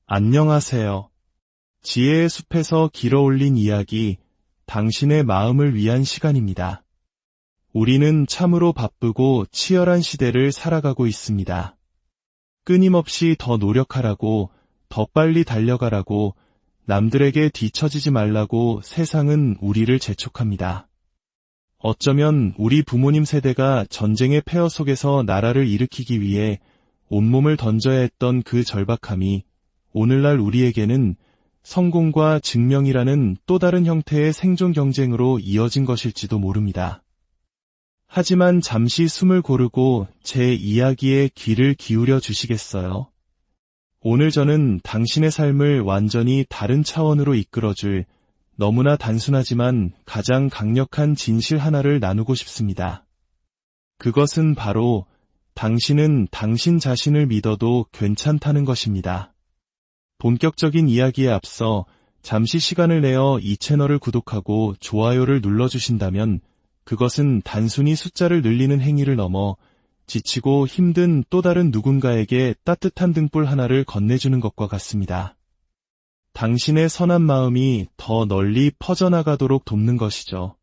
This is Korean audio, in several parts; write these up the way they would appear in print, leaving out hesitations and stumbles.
안녕하세요. 지혜의 숲에서 길어올린 이야기, 당신의 마음을 위한 시간입니다. 우리는 참으로 바쁘고 치열한 시대를 살아가고 있습니다. 끊임없이 더 노력하라고, 더 빨리 달려가라고, 남들에게 뒤처지지 말라고 세상은 우리를 재촉합니다. 어쩌면 우리 부모님 세대가 전쟁의 폐허 속에서 나라를 일으키기 위해 온몸을 던져야 했던 그 절박함이 오늘날 우리에게는 성공과 증명이라는 또 다른 형태의 생존 경쟁으로 이어진 것일지도 모릅니다. 하지만 잠시 숨을 고르고 제 이야기에 귀를 기울여 주시겠어요? 오늘 저는 당신의 삶을 완전히 다른 차원으로 이끌어줄 너무나 단순하지만 가장 강력한 진실 하나를 나누고 싶습니다. 그것은 바로 당신은 당신 자신을 믿어도 괜찮다는 것입니다. 본격적인 이야기에 앞서 잠시 시간을 내어 이 채널을 구독하고 좋아요를 눌러주신다면 그것은 단순히 숫자를 늘리는 행위를 넘어 지치고 힘든 또 다른 누군가에게 따뜻한 등불 하나를 건네주는 것과 같습니다. 당신의 선한 마음이 더 널리 퍼져나가도록 돕는 것이죠.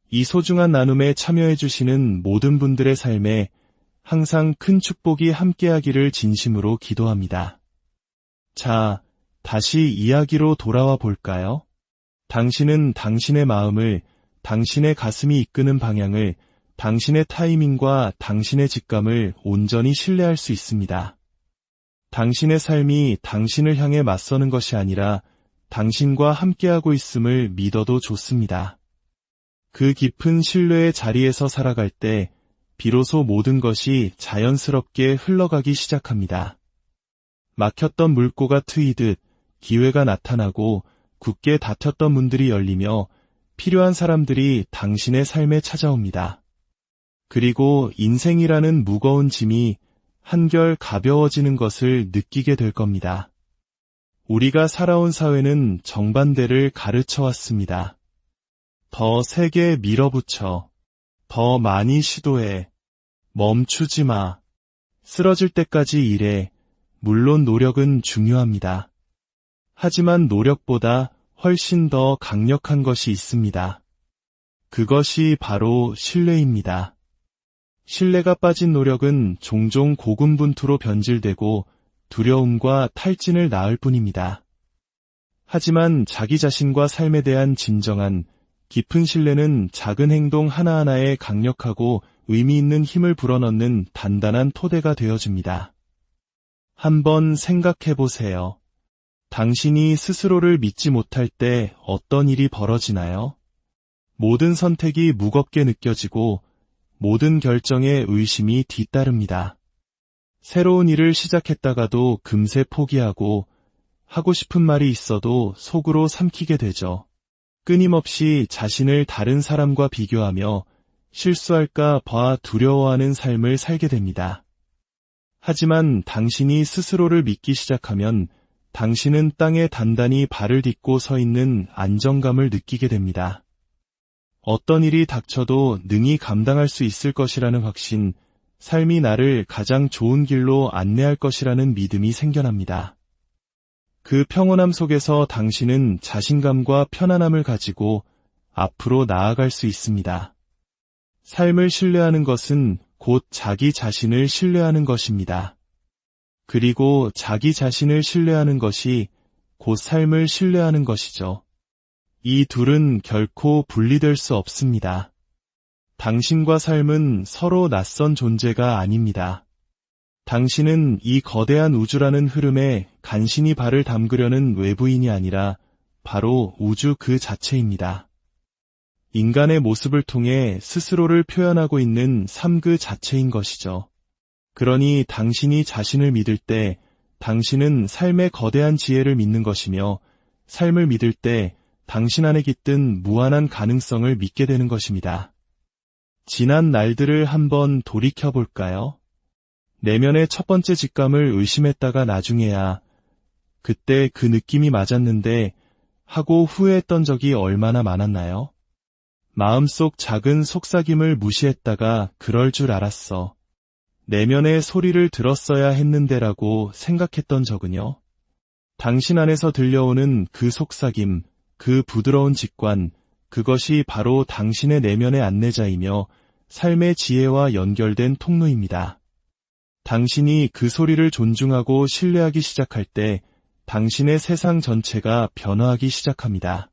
이 소중한 나눔에 참여해주시는 모든 분들의 삶에 항상 큰 축복이 함께하기를 진심으로 기도합니다. 자, 다시 이야기로 돌아와 볼까요? 당신은 당신의 마음을, 당신의 가슴이 이끄는 방향을, 당신의 타이밍과 당신의 직감을 온전히 신뢰할 수 있습니다. 당신의 삶이 당신을 향해 맞서는 것이 아니라 당신과 함께하고 있음을 믿어도 좋습니다. 그 깊은 신뢰의 자리에서 살아갈 때 비로소 모든 것이 자연스럽게 흘러가기 시작합니다. 막혔던 물꼬가 트이듯 기회가 나타나고 굳게 닫혔던 문들이 열리며 필요한 사람들이 당신의 삶에 찾아옵니다. 그리고 인생이라는 무거운 짐이 한결 가벼워지는 것을 느끼게 될 겁니다. 우리가 살아온 사회는 정반대를 가르쳐 왔습니다. 더 세게 밀어붙여, 더 많이 시도해, 멈추지 마, 쓰러질 때까지 일해. 물론 노력은 중요합니다. 하지만 노력보다 훨씬 더 강력한 것이 있습니다. 그것이 바로 신뢰입니다. 신뢰가 빠진 노력은 종종 고군분투로 변질되고 두려움과 탈진을 낳을 뿐입니다. 하지만 자기 자신과 삶에 대한 진정한 깊은 신뢰는 작은 행동 하나하나에 강력하고 의미 있는 힘을 불어넣는 단단한 토대가 되어줍니다. 한번 생각해 보세요. 당신이 스스로를 믿지 못할 때 어떤 일이 벌어지나요? 모든 선택이 무겁게 느껴지고 모든 결정에 의심이 뒤따릅니다. 새로운 일을 시작했다가도 금세 포기하고 하고 싶은 말이 있어도 속으로 삼키게 되죠. 끊임없이 자신을 다른 사람과 비교하며 실수할까 봐 두려워하는 삶을 살게 됩니다. 하지만 당신이 스스로를 믿기 시작하면 당신은 땅에 단단히 발을 딛고 서 있는 안정감을 느끼게 됩니다. 어떤 일이 닥쳐도 능히 감당할 수 있을 것이라는 확신, 삶이 나를 가장 좋은 길로 안내할 것이라는 믿음이 생겨납니다. 그 평온함 속에서 당신은 자신감과 편안함을 가지고 앞으로 나아갈 수 있습니다. 삶을 신뢰하는 것은 곧 자기 자신을 신뢰하는 것입니다. 그리고 자기 자신을 신뢰하는 것이 곧 삶을 신뢰하는 것이죠. 이 둘은 결코 분리될 수 없습니다. 당신과 삶은 서로 낯선 존재가 아닙니다. 당신은 이 거대한 우주라는 흐름에 간신히 발을 담그려는 외부인이 아니라 바로 우주 그 자체입니다. 인간의 모습을 통해 스스로를 표현하고 있는 삶 그 자체인 것이죠. 그러니 당신이 자신을 믿을 때 당신은 삶의 거대한 지혜를 믿는 것이며 삶을 믿을 때 당신 안에 깃든 무한한 가능성을 믿게 되는 것입니다. 지난 날들을 한번 돌이켜볼까요? 내면의 첫 번째 직감을 의심했다가 나중에야 그때 그 느낌이 맞았는데 하고 후회했던 적이 얼마나 많았나요? 마음속 작은 속삭임을 무시했다가 그럴 줄 알았어. 내면의 소리를 들었어야 했는데라고 생각했던 적은요? 당신 안에서 들려오는 그 속삭임, 그 부드러운 직관, 그것이 바로 당신의 내면의 안내자이며 삶의 지혜와 연결된 통로입니다. 당신이 그 소리를 존중하고 신뢰하기 시작할 때 당신의 세상 전체가 변화하기 시작합니다.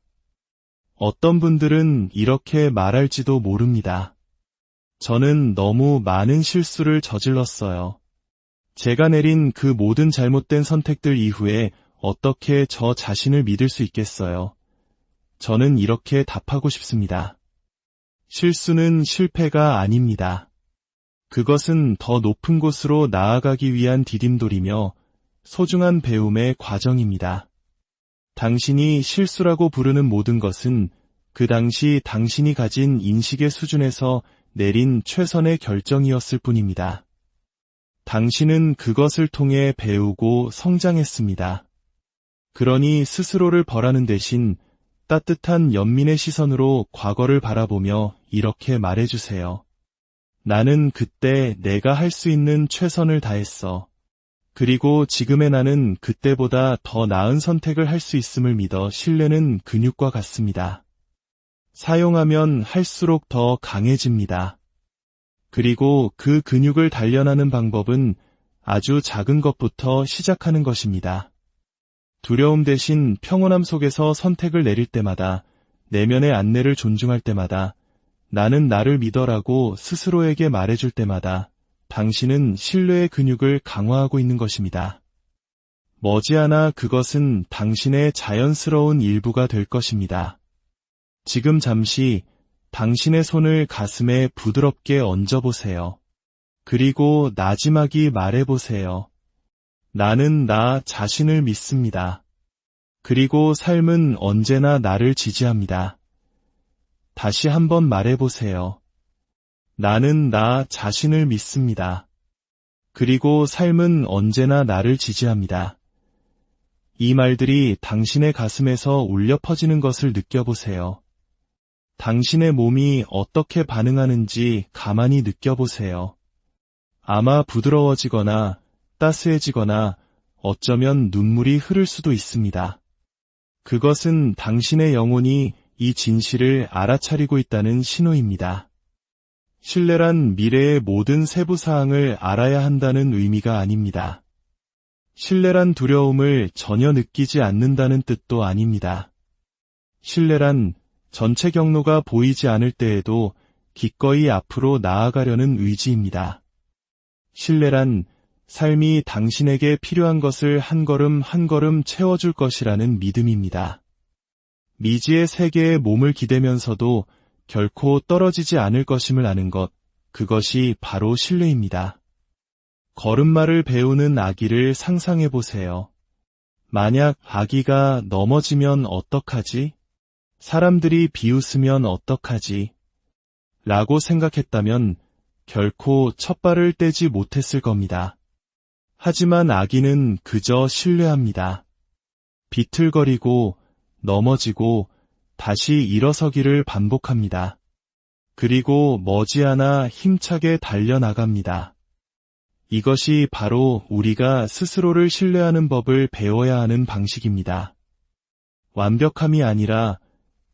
어떤 분들은 이렇게 말할지도 모릅니다. 저는 너무 많은 실수를 저질렀어요. 제가 내린 그 모든 잘못된 선택들 이후에 어떻게 저 자신을 믿을 수 있겠어요? 저는 이렇게 답하고 싶습니다. 실수는 실패가 아닙니다. 그것은 더 높은 곳으로 나아가기 위한 디딤돌이며 소중한 배움의 과정입니다. 당신이 실수라고 부르는 모든 것은 그 당시 당신이 가진 인식의 수준에서 내린 최선의 결정이었을 뿐입니다. 당신은 그것을 통해 배우고 성장했습니다. 그러니 스스로를 벌하는 대신 따뜻한 연민의 시선으로 과거를 바라보며 이렇게 말해주세요. 나는 그때 내가 할 수 있는 최선을 다했어. 그리고 지금의 나는 그때보다 더 나은 선택을 할 수 있음을 믿어. 신뢰는 근육과 같습니다. 사용하면 할수록 더 강해집니다. 그리고 그 근육을 단련하는 방법은 아주 작은 것부터 시작하는 것입니다. 두려움 대신 평온함 속에서 선택을 내릴 때마다, 내면의 안내를 존중할 때마다, 나는 나를 믿어라고 스스로에게 말해줄 때마다 당신은 신뢰의 근육을 강화하고 있는 것입니다. 머지않아 그것은 당신의 자연스러운 일부가 될 것입니다. 지금 잠시 당신의 손을 가슴에 부드럽게 얹어보세요. 그리고 나지막이 말해보세요. 나는 나 자신을 믿습니다. 그리고 삶은 언제나 나를 지지합니다. 다시 한번 말해보세요. 나는 나 자신을 믿습니다. 그리고 삶은 언제나 나를 지지합니다. 이 말들이 당신의 가슴에서 울려 퍼지는 것을 느껴보세요. 당신의 몸이 어떻게 반응하는지 가만히 느껴보세요. 아마 부드러워지거나 따스해지거나 어쩌면 눈물이 흐를 수도 있습니다. 그것은 당신의 영혼이 이 진실을 알아차리고 있다는 신호입니다. 신뢰란 미래의 모든 세부 사항을 알아야 한다는 의미가 아닙니다. 신뢰란 두려움을 전혀 느끼지 않는다는 뜻도 아닙니다. 신뢰란 전체 경로가 보이지 않을 때에도 기꺼이 앞으로 나아가려는 의지입니다. 신뢰란 삶이 당신에게 필요한 것을 한 걸음 한 걸음 채워줄 것이라는 믿음입니다. 미지의 세계에 몸을 기대면서도 결코 떨어지지 않을 것임을 아는 것, 그것이 바로 신뢰입니다. 걸음마를 배우는 아기를 상상해보세요. 만약 아기가 넘어지면 어떡하지? 사람들이 비웃으면 어떡하지? 라고 생각했다면 결코 첫 발을 떼지 못했을 겁니다. 하지만 아기는 그저 신뢰합니다. 비틀거리고 넘어지고 다시 일어서기를 반복합니다. 그리고 머지않아 힘차게 달려나갑니다. 이것이 바로 우리가 스스로를 신뢰하는 법을 배워야 하는 방식입니다. 완벽함이 아니라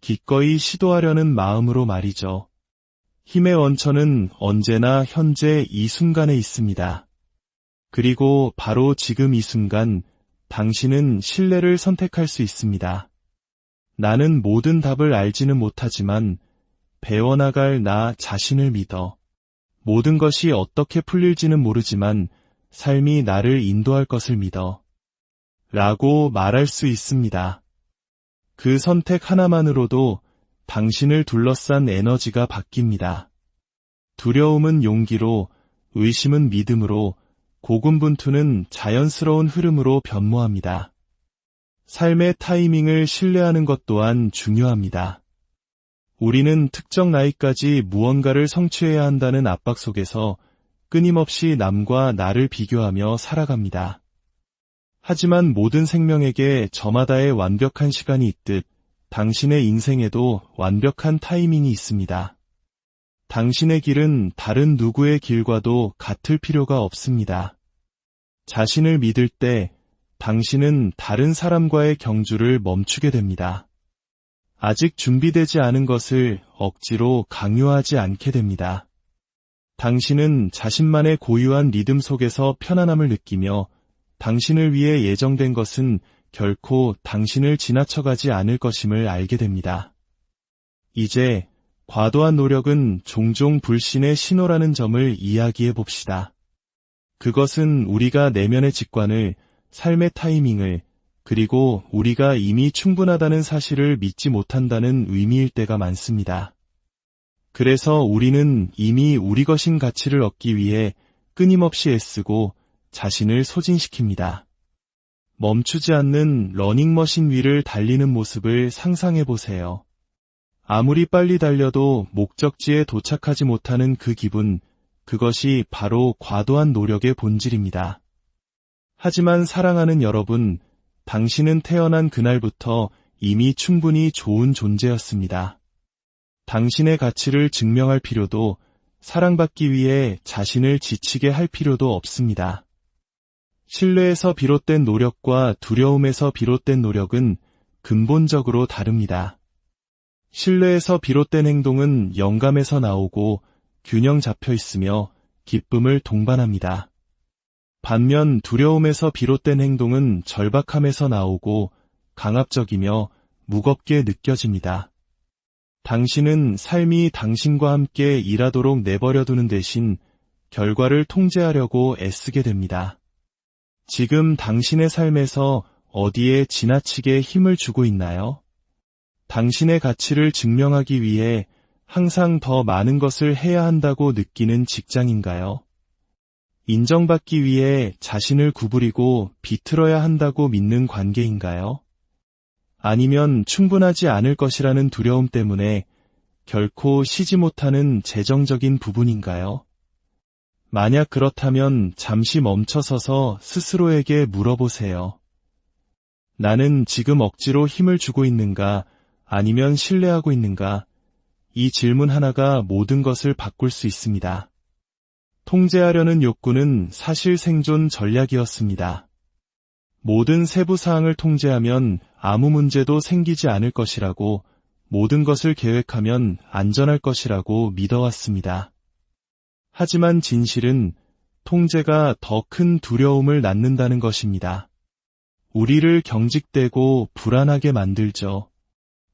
기꺼이 시도하려는 마음으로 말이죠. 힘의 원천은 언제나 현재 이 순간에 있습니다. 그리고 바로 지금 이 순간 당신은 신뢰를 선택할 수 있습니다. 나는 모든 답을 알지는 못하지만 배워나갈 나 자신을 믿어. 모든 것이 어떻게 풀릴지는 모르지만 삶이 나를 인도할 것을 믿어. 라고 말할 수 있습니다. 그 선택 하나만으로도 당신을 둘러싼 에너지가 바뀝니다. 두려움은 용기로, 의심은 믿음으로, 고군분투는 자연스러운 흐름으로 변모합니다. 삶의 타이밍을 신뢰하는 것 또한 중요합니다. 우리는 특정 나이까지 무언가를 성취해야 한다는 압박 속에서 끊임없이 남과 나를 비교하며 살아갑니다. 하지만 모든 생명에게 저마다의 완벽한 시간이 있듯 당신의 인생에도 완벽한 타이밍이 있습니다. 당신의 길은 다른 누구의 길과도 같을 필요가 없습니다. 자신을 믿을 때 당신은 다른 사람과의 경주를 멈추게 됩니다. 아직 준비되지 않은 것을 억지로 강요하지 않게 됩니다. 당신은 자신만의 고유한 리듬 속에서 편안함을 느끼며 당신을 위해 예정된 것은 결코 당신을 지나쳐가지 않을 것임을 알게 됩니다. 이제 과도한 노력은 종종 불신의 신호라는 점을 이야기해 봅시다. 그것은 우리가 내면의 직관을, 삶의 타이밍을, 그리고 우리가 이미 충분하다는 사실을 믿지 못한다는 의미일 때가 많습니다. 그래서 우리는 이미 우리 것인 가치를 얻기 위해 끊임없이 애쓰고 자신을 소진시킵니다. 멈추지 않는 러닝머신 위를 달리는 모습을 상상해 보세요. 아무리 빨리 달려도 목적지에 도착하지 못하는 그 기분, 그것이 바로 과도한 노력의 본질입니다. 하지만 사랑하는 여러분, 당신은 태어난 그날부터 이미 충분히 좋은 존재였습니다. 당신의 가치를 증명할 필요도, 사랑받기 위해 자신을 지치게 할 필요도 없습니다. 신뢰에서 비롯된 노력과 두려움에서 비롯된 노력은 근본적으로 다릅니다. 신뢰에서 비롯된 행동은 영감에서 나오고 균형 잡혀 있으며 기쁨을 동반합니다. 반면 두려움에서 비롯된 행동은 절박함에서 나오고 강압적이며 무겁게 느껴집니다. 당신은 삶이 당신과 함께 일하도록 내버려두는 대신 결과를 통제하려고 애쓰게 됩니다. 지금 당신의 삶에서 어디에 지나치게 힘을 주고 있나요? 당신의 가치를 증명하기 위해 항상 더 많은 것을 해야 한다고 느끼는 직장인가요? 인정받기 위해 자신을 구부리고 비틀어야 한다고 믿는 관계인가요? 아니면 충분하지 않을 것이라는 두려움 때문에 결코 쉬지 못하는 재정적인 부분인가요? 만약 그렇다면 잠시 멈춰서서 스스로에게 물어보세요. 나는 지금 억지로 힘을 주고 있는가, 아니면 신뢰하고 있는가? 이 질문 하나가 모든 것을 바꿀 수 있습니다. 통제하려는 욕구는 사실 생존 전략이었습니다. 모든 세부 사항을 통제하면 아무 문제도 생기지 않을 것이라고, 모든 것을 계획하면 안전할 것이라고 믿어왔습니다. 하지만 진실은 통제가 더 큰 두려움을 낳는다는 것입니다. 우리를 경직되고 불안하게 만들죠.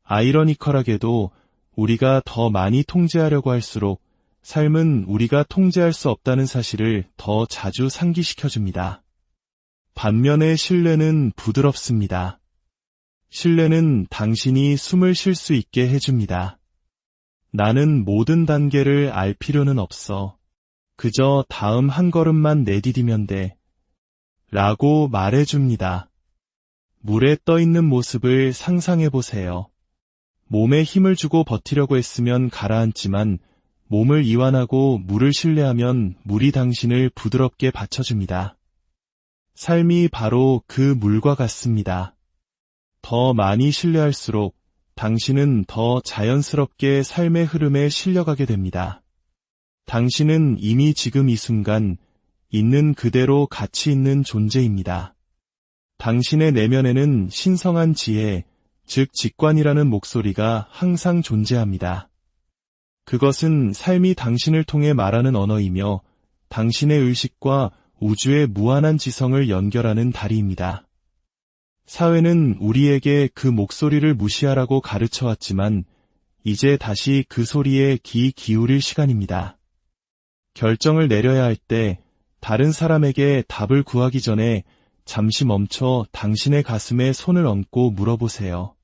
아이러니컬하게도 우리가 더 많이 통제하려고 할수록 삶은 우리가 통제할 수 없다는 사실을 더 자주 상기시켜줍니다. 반면에 신뢰는 부드럽습니다. 신뢰는 당신이 숨을 쉴 수 있게 해줍니다. 나는 모든 단계를 알 필요는 없어. 그저 다음 한 걸음만 내디디면 돼. 라고 말해줍니다. 물에 떠있는 모습을 상상해보세요. 몸에 힘을 주고 버티려고 했으면 가라앉지만 몸을 이완하고 물을 신뢰하면 물이 당신을 부드럽게 받쳐줍니다. 삶이 바로 그 물과 같습니다. 더 많이 신뢰할수록 당신은 더 자연스럽게 삶의 흐름에 실려가게 됩니다. 당신은 이미 지금 이 순간 있는 그대로 가치 있는 존재입니다. 당신의 내면에는 신성한 지혜, 즉 직관이라는 목소리가 항상 존재합니다. 그것은 삶이 당신을 통해 말하는 언어이며 당신의 의식과 우주의 무한한 지성을 연결하는 다리입니다. 사회는 우리에게 그 목소리를 무시하라고 가르쳐왔지만 이제 다시 그 소리에 귀 기울일 시간입니다. 결정을 내려야 할 때 다른 사람에게 답을 구하기 전에 잠시 멈춰 당신의 가슴에 손을 얹고 물어보세요.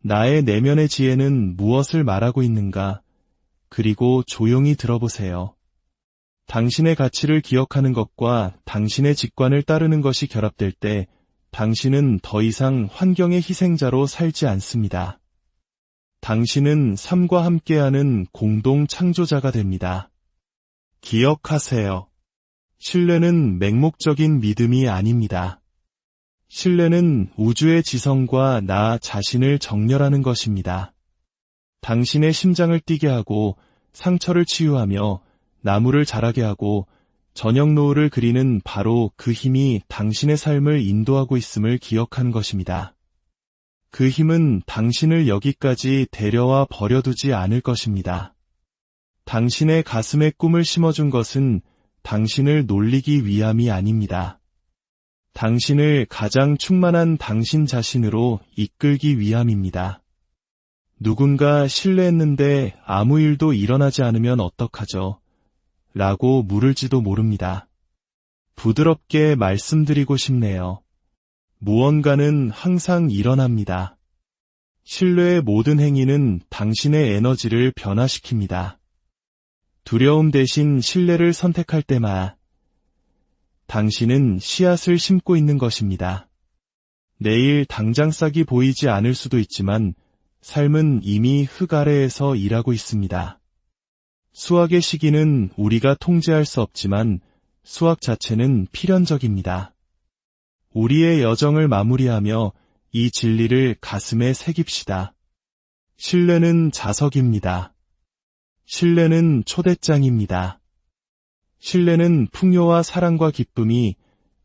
나의 내면의 지혜는 무엇을 말하고 있는가? 그리고 조용히 들어보세요. 당신의 가치를 기억하는 것과 당신의 직관을 따르는 것이 결합될 때 당신은 더 이상 환경의 희생자로 살지 않습니다. 당신은 삶과 함께하는 공동 창조자가 됩니다. 기억하세요. 신뢰는 맹목적인 믿음이 아닙니다. 신뢰는 우주의 지성과 나 자신을 정렬하는 것입니다. 당신의 심장을 뛰게 하고 상처를 치유하며 나무를 자라게 하고 저녁 노을을 그리는 바로 그 힘이 당신의 삶을 인도하고 있음을 기억하는 것입니다. 그 힘은 당신을 여기까지 데려와 버려두지 않을 것입니다. 당신의 가슴에 꿈을 심어준 것은 당신을 놀리기 위함이 아닙니다. 당신을 가장 충만한 당신 자신으로 이끌기 위함입니다. 누군가 실례했는데 아무 일도 일어나지 않으면 어떡하죠? 라고 물을지도 모릅니다. 부드럽게 말씀드리고 싶네요. 무언가는 항상 일어납니다. 신뢰의 모든 행위는 당신의 에너지를 변화시킵니다. 두려움 대신 신뢰를 선택할 때마다 당신은 씨앗을 심고 있는 것입니다. 내일 당장 싹이 보이지 않을 수도 있지만 삶은 이미 흙 아래에서 일하고 있습니다. 수확의 시기는 우리가 통제할 수 없지만 수확 자체는 필연적입니다. 우리의 여정을 마무리하며 이 진리를 가슴에 새깁시다. 신뢰는 자석입니다. 신뢰는 초대장입니다. 신뢰는 풍요와 사랑과 기쁨이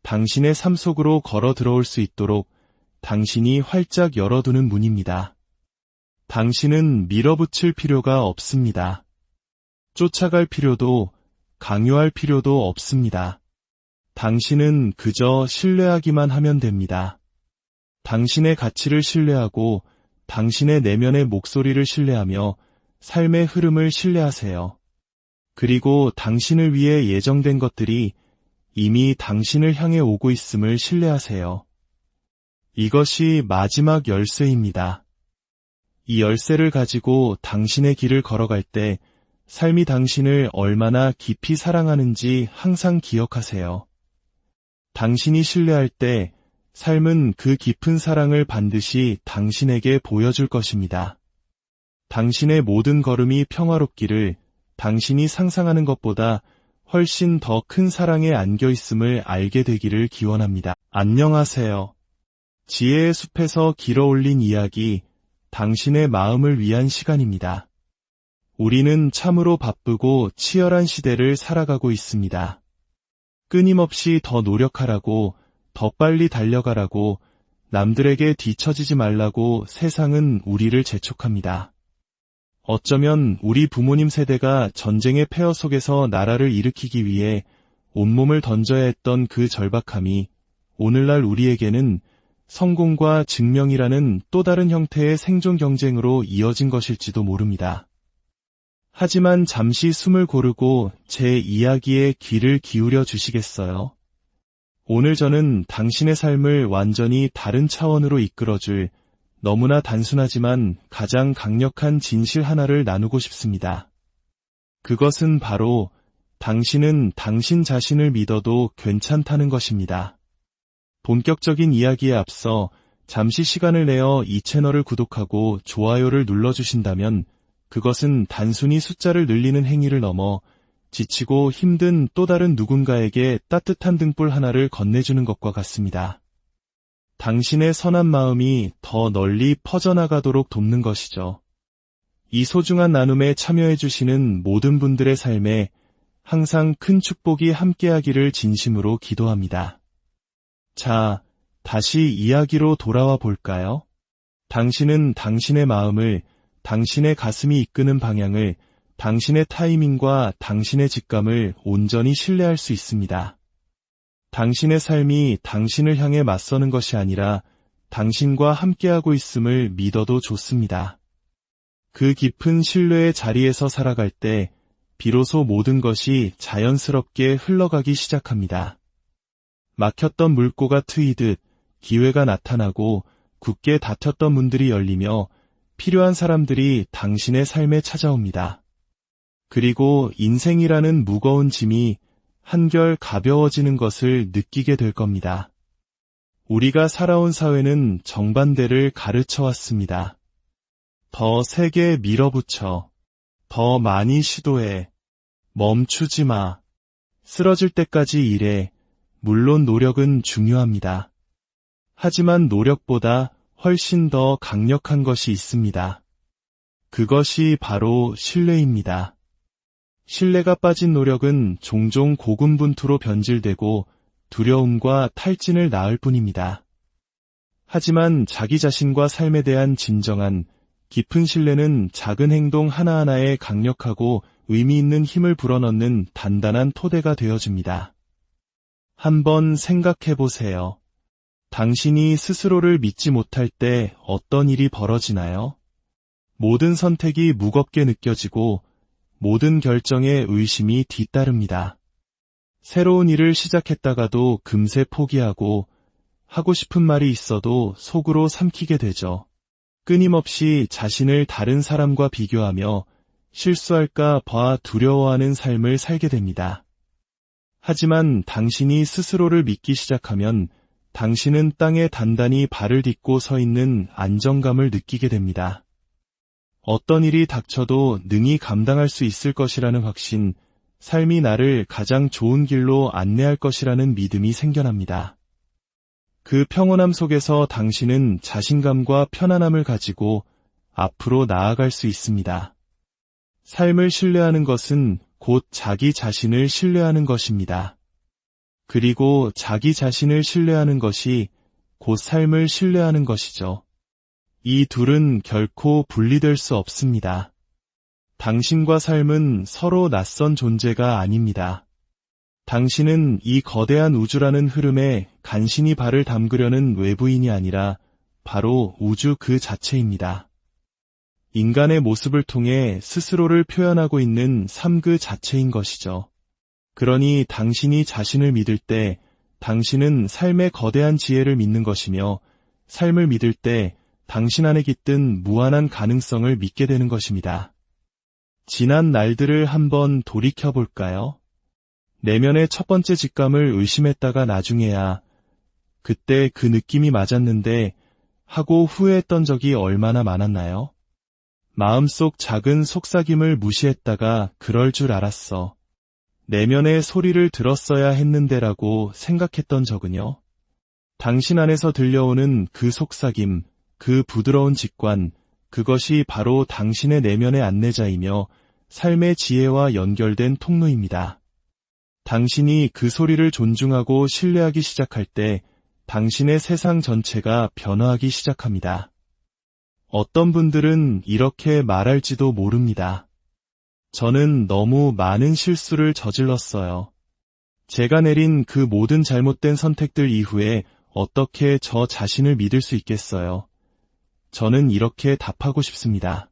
당신의 삶 속으로 걸어 들어올 수 있도록 당신이 활짝 열어두는 문입니다. 당신은 밀어붙일 필요가 없습니다. 쫓아갈 필요도 강요할 필요도 없습니다. 당신은 그저 신뢰하기만 하면 됩니다. 당신의 가치를 신뢰하고 당신의 내면의 목소리를 신뢰하며 삶의 흐름을 신뢰하세요. 그리고 당신을 위해 예정된 것들이 이미 당신을 향해 오고 있음을 신뢰하세요. 이것이 마지막 열쇠입니다. 이 열쇠를 가지고 당신의 길을 걸어갈 때 삶이 당신을 얼마나 깊이 사랑하는지 항상 기억하세요. 당신이 신뢰할 때 삶은 그 깊은 사랑을 반드시 당신에게 보여줄 것입니다. 당신의 모든 걸음이 평화롭기를 당신이 상상하는 것보다 훨씬 더 큰 사랑에 안겨 있음을 알게 되기를 기원합니다. 안녕하세요. 지혜의 숲에서 길어올린 이야기, 당신의 마음을 위한 시간입니다. 우리는 참으로 바쁘고 치열한 시대를 살아가고 있습니다. 끊임없이 더 노력하라고, 더 빨리 달려가라고, 남들에게 뒤처지지 말라고 세상은 우리를 재촉합니다. 어쩌면 우리 부모님 세대가 전쟁의 폐허 속에서 나라를 일으키기 위해 온몸을 던져야 했던 그 절박함이 오늘날 우리에게는 성공과 증명이라는 또 다른 형태의 생존 경쟁으로 이어진 것일지도 모릅니다. 하지만 잠시 숨을 고르고 제 이야기에 귀를 기울여 주시겠어요? 오늘 저는 당신의 삶을 완전히 다른 차원으로 이끌어줄 너무나 단순하지만 가장 강력한 진실 하나를 나누고 싶습니다. 그것은 바로 당신은 당신 자신을 믿어도 괜찮다는 것입니다. 본격적인 이야기에 앞서 잠시 시간을 내어 이 채널을 구독하고 좋아요를 눌러주신다면 그것은 단순히 숫자를 늘리는 행위를 넘어 지치고 힘든 또 다른 누군가에게 따뜻한 등불 하나를 건네주는 것과 같습니다. 당신의 선한 마음이 더 널리 퍼져나가도록 돕는 것이죠. 이 소중한 나눔에 참여해주시는 모든 분들의 삶에 항상 큰 축복이 함께하기를 진심으로 기도합니다. 자, 다시 이야기로 돌아와 볼까요? 당신은 당신의 마음을, 당신의 가슴이 이끄는 방향을, 당신의 타이밍과 당신의 직감을 온전히 신뢰할 수 있습니다. 당신의 삶이 당신을 향해 맞서는 것이 아니라 당신과 함께하고 있음을 믿어도 좋습니다. 그 깊은 신뢰의 자리에서 살아갈 때 비로소 모든 것이 자연스럽게 흘러가기 시작합니다. 막혔던 물꼬가 트이듯 기회가 나타나고 굳게 닫혔던 문들이 열리며 필요한 사람들이 당신의 삶에 찾아옵니다. 그리고 인생이라는 무거운 짐이 한결 가벼워지는 것을 느끼게 될 겁니다. 우리가 살아온 사회는 정반대를 가르쳐 왔습니다. 더 세게 밀어붙여, 더 많이 시도해, 멈추지 마, 쓰러질 때까지 일해. 물론 노력은 중요합니다. 하지만 노력보다 훨씬 더 강력한 것이 있습니다. 그것이 바로 신뢰입니다. 신뢰가 빠진 노력은 종종 고군분투로 변질되고 두려움과 탈진을 낳을 뿐입니다. 하지만 자기 자신과 삶에 대한 진정한 깊은 신뢰는 작은 행동 하나하나에 강력하고 의미 있는 힘을 불어넣는 단단한 토대가 되어줍니다. 한번 생각해 보세요. 당신이 스스로를 믿지 못할 때 어떤 일이 벌어지나요? 모든 선택이 무겁게 느껴지고 모든 결정에 의심이 뒤따릅니다. 새로운 일을 시작했다가도 금세 포기하고 하고 싶은 말이 있어도 속으로 삼키게 되죠. 끊임없이 자신을 다른 사람과 비교하며 실수할까 봐 두려워하는 삶을 살게 됩니다. 하지만 당신이 스스로를 믿기 시작하면 당신은 땅에 단단히 발을 딛고 서 있는 안정감을 느끼게 됩니다. 어떤 일이 닥쳐도 능히 감당할 수 있을 것이라는 확신, 삶이 나를 가장 좋은 길로 안내할 것이라는 믿음이 생겨납니다. 그 평온함 속에서 당신은 자신감과 편안함을 가지고 앞으로 나아갈 수 있습니다. 삶을 신뢰하는 것은 곧 자기 자신을 신뢰하는 것입니다. 그리고 자기 자신을 신뢰하는 것이 곧 삶을 신뢰하는 것이죠. 이 둘은 결코 분리될 수 없습니다. 당신과 삶은 서로 낯선 존재가 아닙니다. 당신은 이 거대한 우주라는 흐름에 간신히 발을 담그려는 외부인이 아니라 바로 우주 그 자체입니다. 인간의 모습을 통해 스스로를 표현하고 있는 삶 그 자체인 것이죠. 그러니 당신이 자신을 믿을 때 당신은 삶의 거대한 지혜를 믿는 것이며 삶을 믿을 때 당신 안에 깃든 무한한 가능성을 믿게 되는 것입니다. 지난 날들을 한번 돌이켜볼까요? 내면의 첫 번째 직감을 의심했다가 나중에야 그때 그 느낌이 맞았는데 하고 후회했던 적이 얼마나 많았나요? 마음속 작은 속삭임을 무시했다가 그럴 줄 알았어. 내면의 소리를 들었어야 했는데라고 생각했던 적은요? 당신 안에서 들려오는 그 속삭임, 그 부드러운 직관, 그것이 바로 당신의 내면의 안내자이며 삶의 지혜와 연결된 통로입니다. 당신이 그 소리를 존중하고 신뢰하기 시작할 때 당신의 세상 전체가 변화하기 시작합니다. 어떤 분들은 이렇게 말할지도 모릅니다. 저는 너무 많은 실수를 저질렀어요. 제가 내린 그 모든 잘못된 선택들 이후에 어떻게 저 자신을 믿을 수 있겠어요? 저는 이렇게 답하고 싶습니다.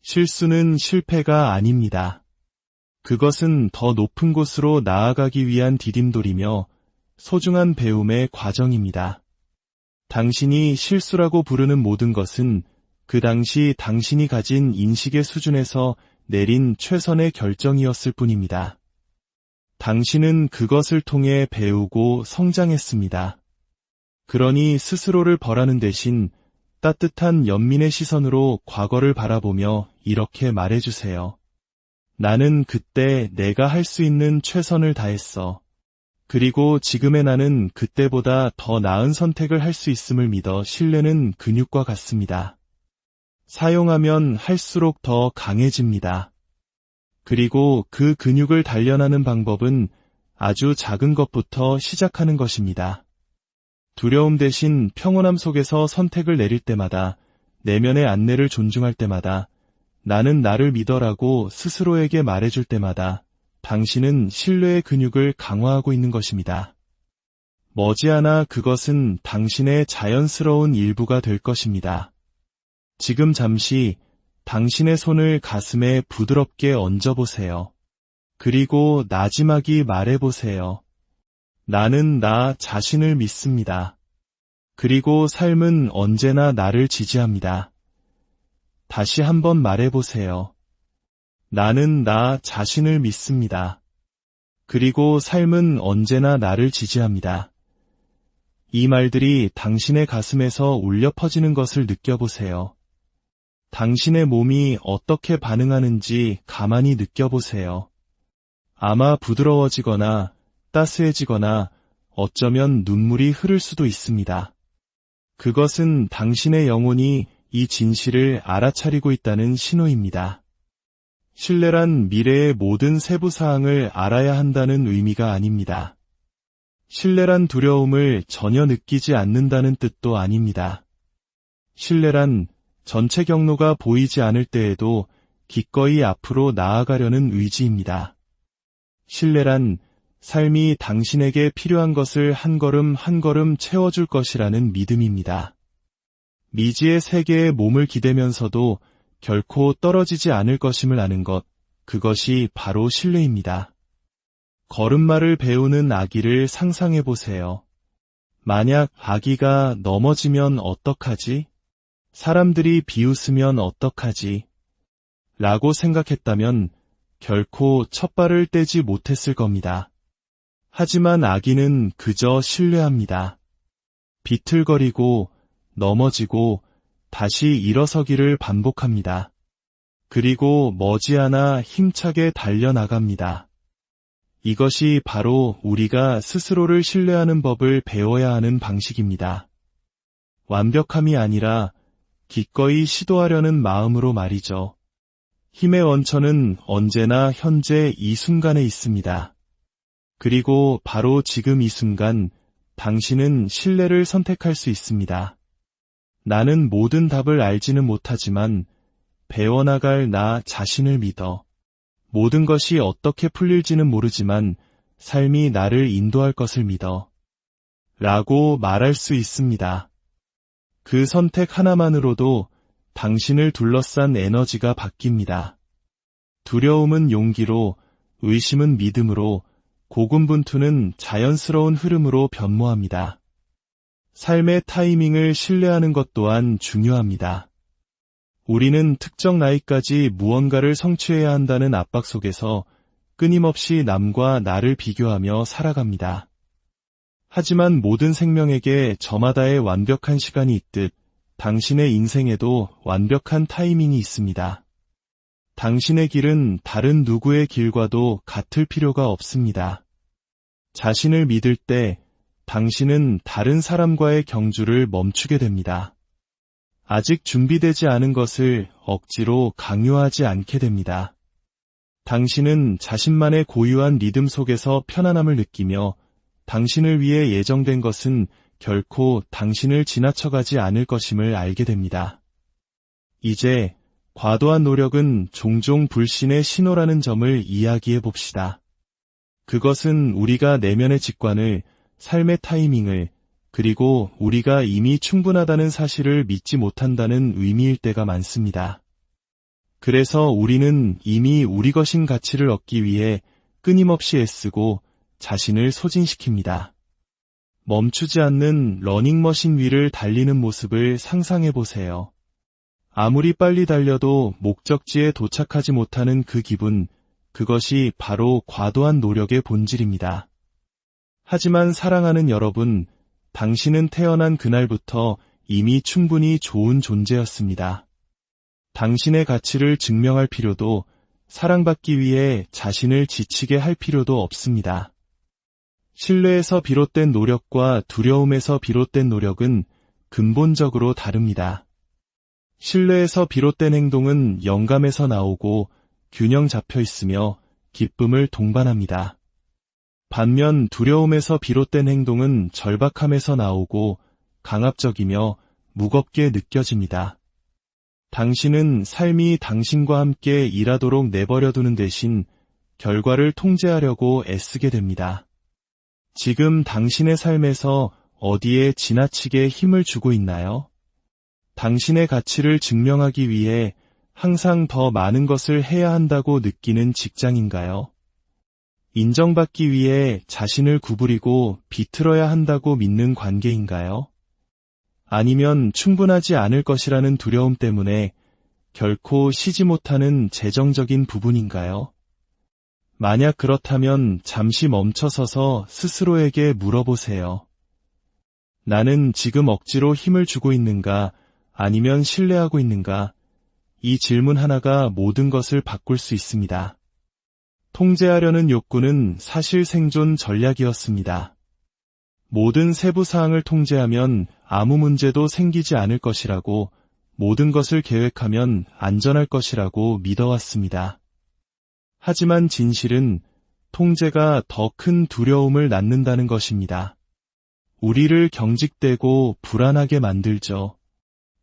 실수는 실패가 아닙니다. 그것은 더 높은 곳으로 나아가기 위한 디딤돌이며 소중한 배움의 과정입니다. 당신이 실수라고 부르는 모든 것은 그 당시 당신이 가진 인식의 수준에서 내린 최선의 결정이었을 뿐입니다. 당신은 그것을 통해 배우고 성장했습니다. 그러니 스스로를 벌하는 대신 따뜻한 연민의 시선으로 과거를 바라보며 이렇게 말해주세요. 나는 그때 내가 할 수 있는 최선을 다했어. 그리고 지금의 나는 그때보다 더 나은 선택을 할 수 있음을 믿어 신뢰는 근육과 같습니다. 사용하면 할수록 더 강해집니다. 그리고 그 근육을 단련하는 방법은 아주 작은 것부터 시작하는 것입니다. 두려움 대신 평온함 속에서 선택을 내릴 때마다, 내면의 안내를 존중할 때마다, 나는 나를 믿어라고 스스로에게 말해줄 때마다 당신은 신뢰의 근육을 강화하고 있는 것입니다. 머지않아 그것은 당신의 자연스러운 일부가 될 것입니다. 지금 잠시 당신의 손을 가슴에 부드럽게 얹어보세요. 그리고 나지막이 말해보세요. 나는 나 자신을 믿습니다. 그리고 삶은 언제나 나를 지지합니다. 다시 한번 말해보세요. 나는 나 자신을 믿습니다. 그리고 삶은 언제나 나를 지지합니다. 이 말들이 당신의 가슴에서 울려 퍼지는 것을 느껴보세요. 당신의 몸이 어떻게 반응하는지 가만히 느껴보세요. 아마 부드러워지거나 따스해지거나 어쩌면 눈물이 흐를 수도 있습니다. 그것은 당신의 영혼이 이 진실을 알아차리고 있다는 신호입니다. 신뢰란 미래의 모든 세부 사항을 알아야 한다는 의미가 아닙니다. 신뢰란 두려움을 전혀 느끼지 않는다는 뜻도 아닙니다. 신뢰란 전체 경로가 보이지 않을 때에도 기꺼이 앞으로 나아가려는 의지입니다. 신뢰란 삶이 당신에게 필요한 것을 한 걸음 한 걸음 채워줄 것이라는 믿음입니다. 미지의 세계에 몸을 기대면서도 결코 떨어지지 않을 것임을 아는 것, 그것이 바로 신뢰입니다. 걸음마를 배우는 아기를 상상해 보세요. 만약 아기가 넘어지면 어떡하지? 사람들이 비웃으면 어떡하지? 라고 생각했다면 결코 첫 발을 떼지 못했을 겁니다. 하지만 아기는 그저 신뢰합니다. 비틀거리고 넘어지고 다시 일어서기를 반복합니다. 그리고 머지않아 힘차게 달려나갑니다. 이것이 바로 우리가 스스로를 신뢰하는 법을 배워야 하는 방식입니다. 완벽함이 아니라 기꺼이 시도하려는 마음으로 말이죠. 힘의 원천은 언제나 현재 이 순간에 있습니다. 그리고 바로 지금 이 순간 당신은 신뢰를 선택할 수 있습니다. 나는 모든 답을 알지는 못하지만 배워나갈 나 자신을 믿어. 모든 것이 어떻게 풀릴지는 모르지만 삶이 나를 인도할 것을 믿어. 라고 말할 수 있습니다. 그 선택 하나만으로도 당신을 둘러싼 에너지가 바뀝니다. 두려움은 용기로, 의심은 믿음으로, 고군분투는 자연스러운 흐름으로 변모합니다. 삶의 타이밍을 신뢰하는 것 또한 중요합니다. 우리는 특정 나이까지 무언가를 성취해야 한다는 압박 속에서 끊임없이 남과 나를 비교하며 살아갑니다. 하지만 모든 생명에게 저마다의 완벽한 시간이 있듯 당신의 인생에도 완벽한 타이밍이 있습니다. 당신의 길은 다른 누구의 길과도 같을 필요가 없습니다. 자신을 믿을 때 당신은 다른 사람과의 경주를 멈추게 됩니다. 아직 준비되지 않은 것을 억지로 강요하지 않게 됩니다. 당신은 자신만의 고유한 리듬 속에서 편안함을 느끼며 당신을 위해 예정된 것은 결코 당신을 지나쳐가지 않을 것임을 알게 됩니다. 이제 과도한 노력은 종종 불신의 신호라는 점을 이야기해 봅시다. 그것은 우리가 내면의 직관을, 삶의 타이밍을, 그리고 우리가 이미 충분하다는 사실을 믿지 못한다는 의미일 때가 많습니다. 그래서 우리는 이미 우리 것인 가치를 얻기 위해 끊임없이 애쓰고 자신을 소진시킵니다. 멈추지 않는 러닝머신 위를 달리는 모습을 상상해 보세요. 아무리 빨리 달려도 목적지에 도착하지 못하는 그 기분, 그것이 바로 과도한 노력의 본질입니다. 하지만 사랑하는 여러분, 당신은 태어난 그날부터 이미 충분히 좋은 존재였습니다. 당신의 가치를 증명할 필요도, 사랑받기 위해 자신을 지치게 할 필요도 없습니다. 신뢰에서 비롯된 노력과 두려움에서 비롯된 노력은 근본적으로 다릅니다. 신뢰에서 비롯된 행동은 영감에서 나오고 균형 잡혀 있으며 기쁨을 동반합니다. 반면 두려움에서 비롯된 행동은 절박함에서 나오고 강압적이며 무겁게 느껴집니다. 당신은 삶이 당신과 함께 일하도록 내버려두는 대신 결과를 통제하려고 애쓰게 됩니다. 지금 당신의 삶에서 어디에 지나치게 힘을 주고 있나요? 당신의 가치를 증명하기 위해 항상 더 많은 것을 해야 한다고 느끼는 직장인가요? 인정받기 위해 자신을 구부리고 비틀어야 한다고 믿는 관계인가요? 아니면 충분하지 않을 것이라는 두려움 때문에 결코 쉬지 못하는 재정적인 부분인가요? 만약 그렇다면 잠시 멈춰서서 스스로에게 물어보세요. 나는 지금 억지로 힘을 주고 있는가, 아니면 신뢰하고 있는가? 이 질문 하나가 모든 것을 바꿀 수 있습니다. 통제하려는 욕구는 사실 생존 전략이었습니다. 모든 세부 사항을 통제하면 아무 문제도 생기지 않을 것이라고, 모든 것을 계획하면 안전할 것이라고 믿어왔습니다. 하지만 진실은 통제가 더 큰 두려움을 낳는다는 것입니다. 우리를 경직되고 불안하게 만들죠.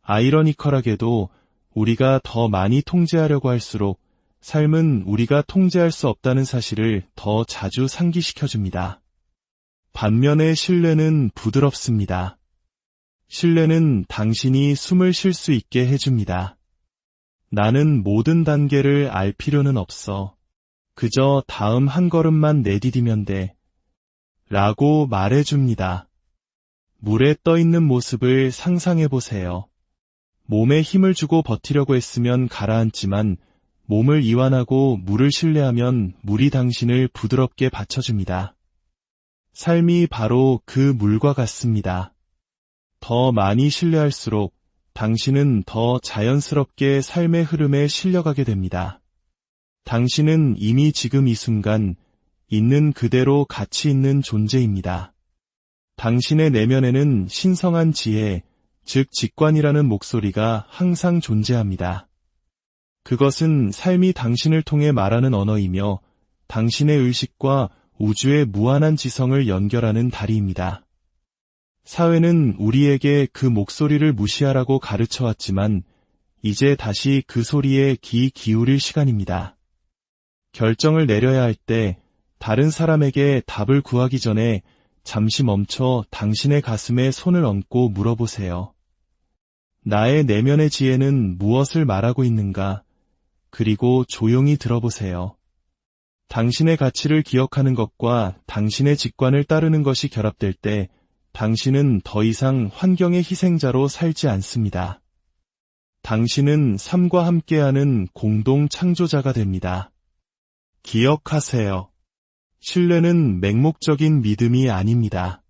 아이러니컬하게도 우리가 더 많이 통제하려고 할수록 삶은 우리가 통제할 수 없다는 사실을 더 자주 상기시켜줍니다. 반면에 신뢰는 부드럽습니다. 신뢰는 당신이 숨을 쉴 수 있게 해줍니다. 나는 모든 단계를 알 필요는 없어. 그저 다음 한 걸음만 내디디면 돼. 라고 말해줍니다. 물에 떠 있는 모습을 상상해보세요. 몸에 힘을 주고 버티려고 했으면 가라앉지만 몸을 이완하고 물을 신뢰하면 물이 당신을 부드럽게 받쳐줍니다. 삶이 바로 그 물과 같습니다. 더 많이 신뢰할수록 당신은 더 자연스럽게 삶의 흐름에 실려가게 됩니다. 당신은 이미 지금 이 순간 있는 그대로 가치 있는 존재입니다. 당신의 내면에는 신성한 지혜, 즉 직관이라는 목소리가 항상 존재합니다. 그것은 삶이 당신을 통해 말하는 언어이며 당신의 의식과 우주의 무한한 지성을 연결하는 다리입니다. 사회는 우리에게 그 목소리를 무시하라고 가르쳐왔지만 이제 다시 그 소리에 귀 기울일 시간입니다. 결정을 내려야 할 때 다른 사람에게 답을 구하기 전에 잠시 멈춰 당신의 가슴에 손을 얹고 물어보세요. 나의 내면의 지혜는 무엇을 말하고 있는가? 그리고 조용히 들어보세요. 당신의 가치를 기억하는 것과 당신의 직관을 따르는 것이 결합될 때 당신은 더 이상 환경의 희생자로 살지 않습니다. 당신은 삶과 함께하는 공동 창조자가 됩니다. 기억하세요. 신뢰는 맹목적인 믿음이 아닙니다.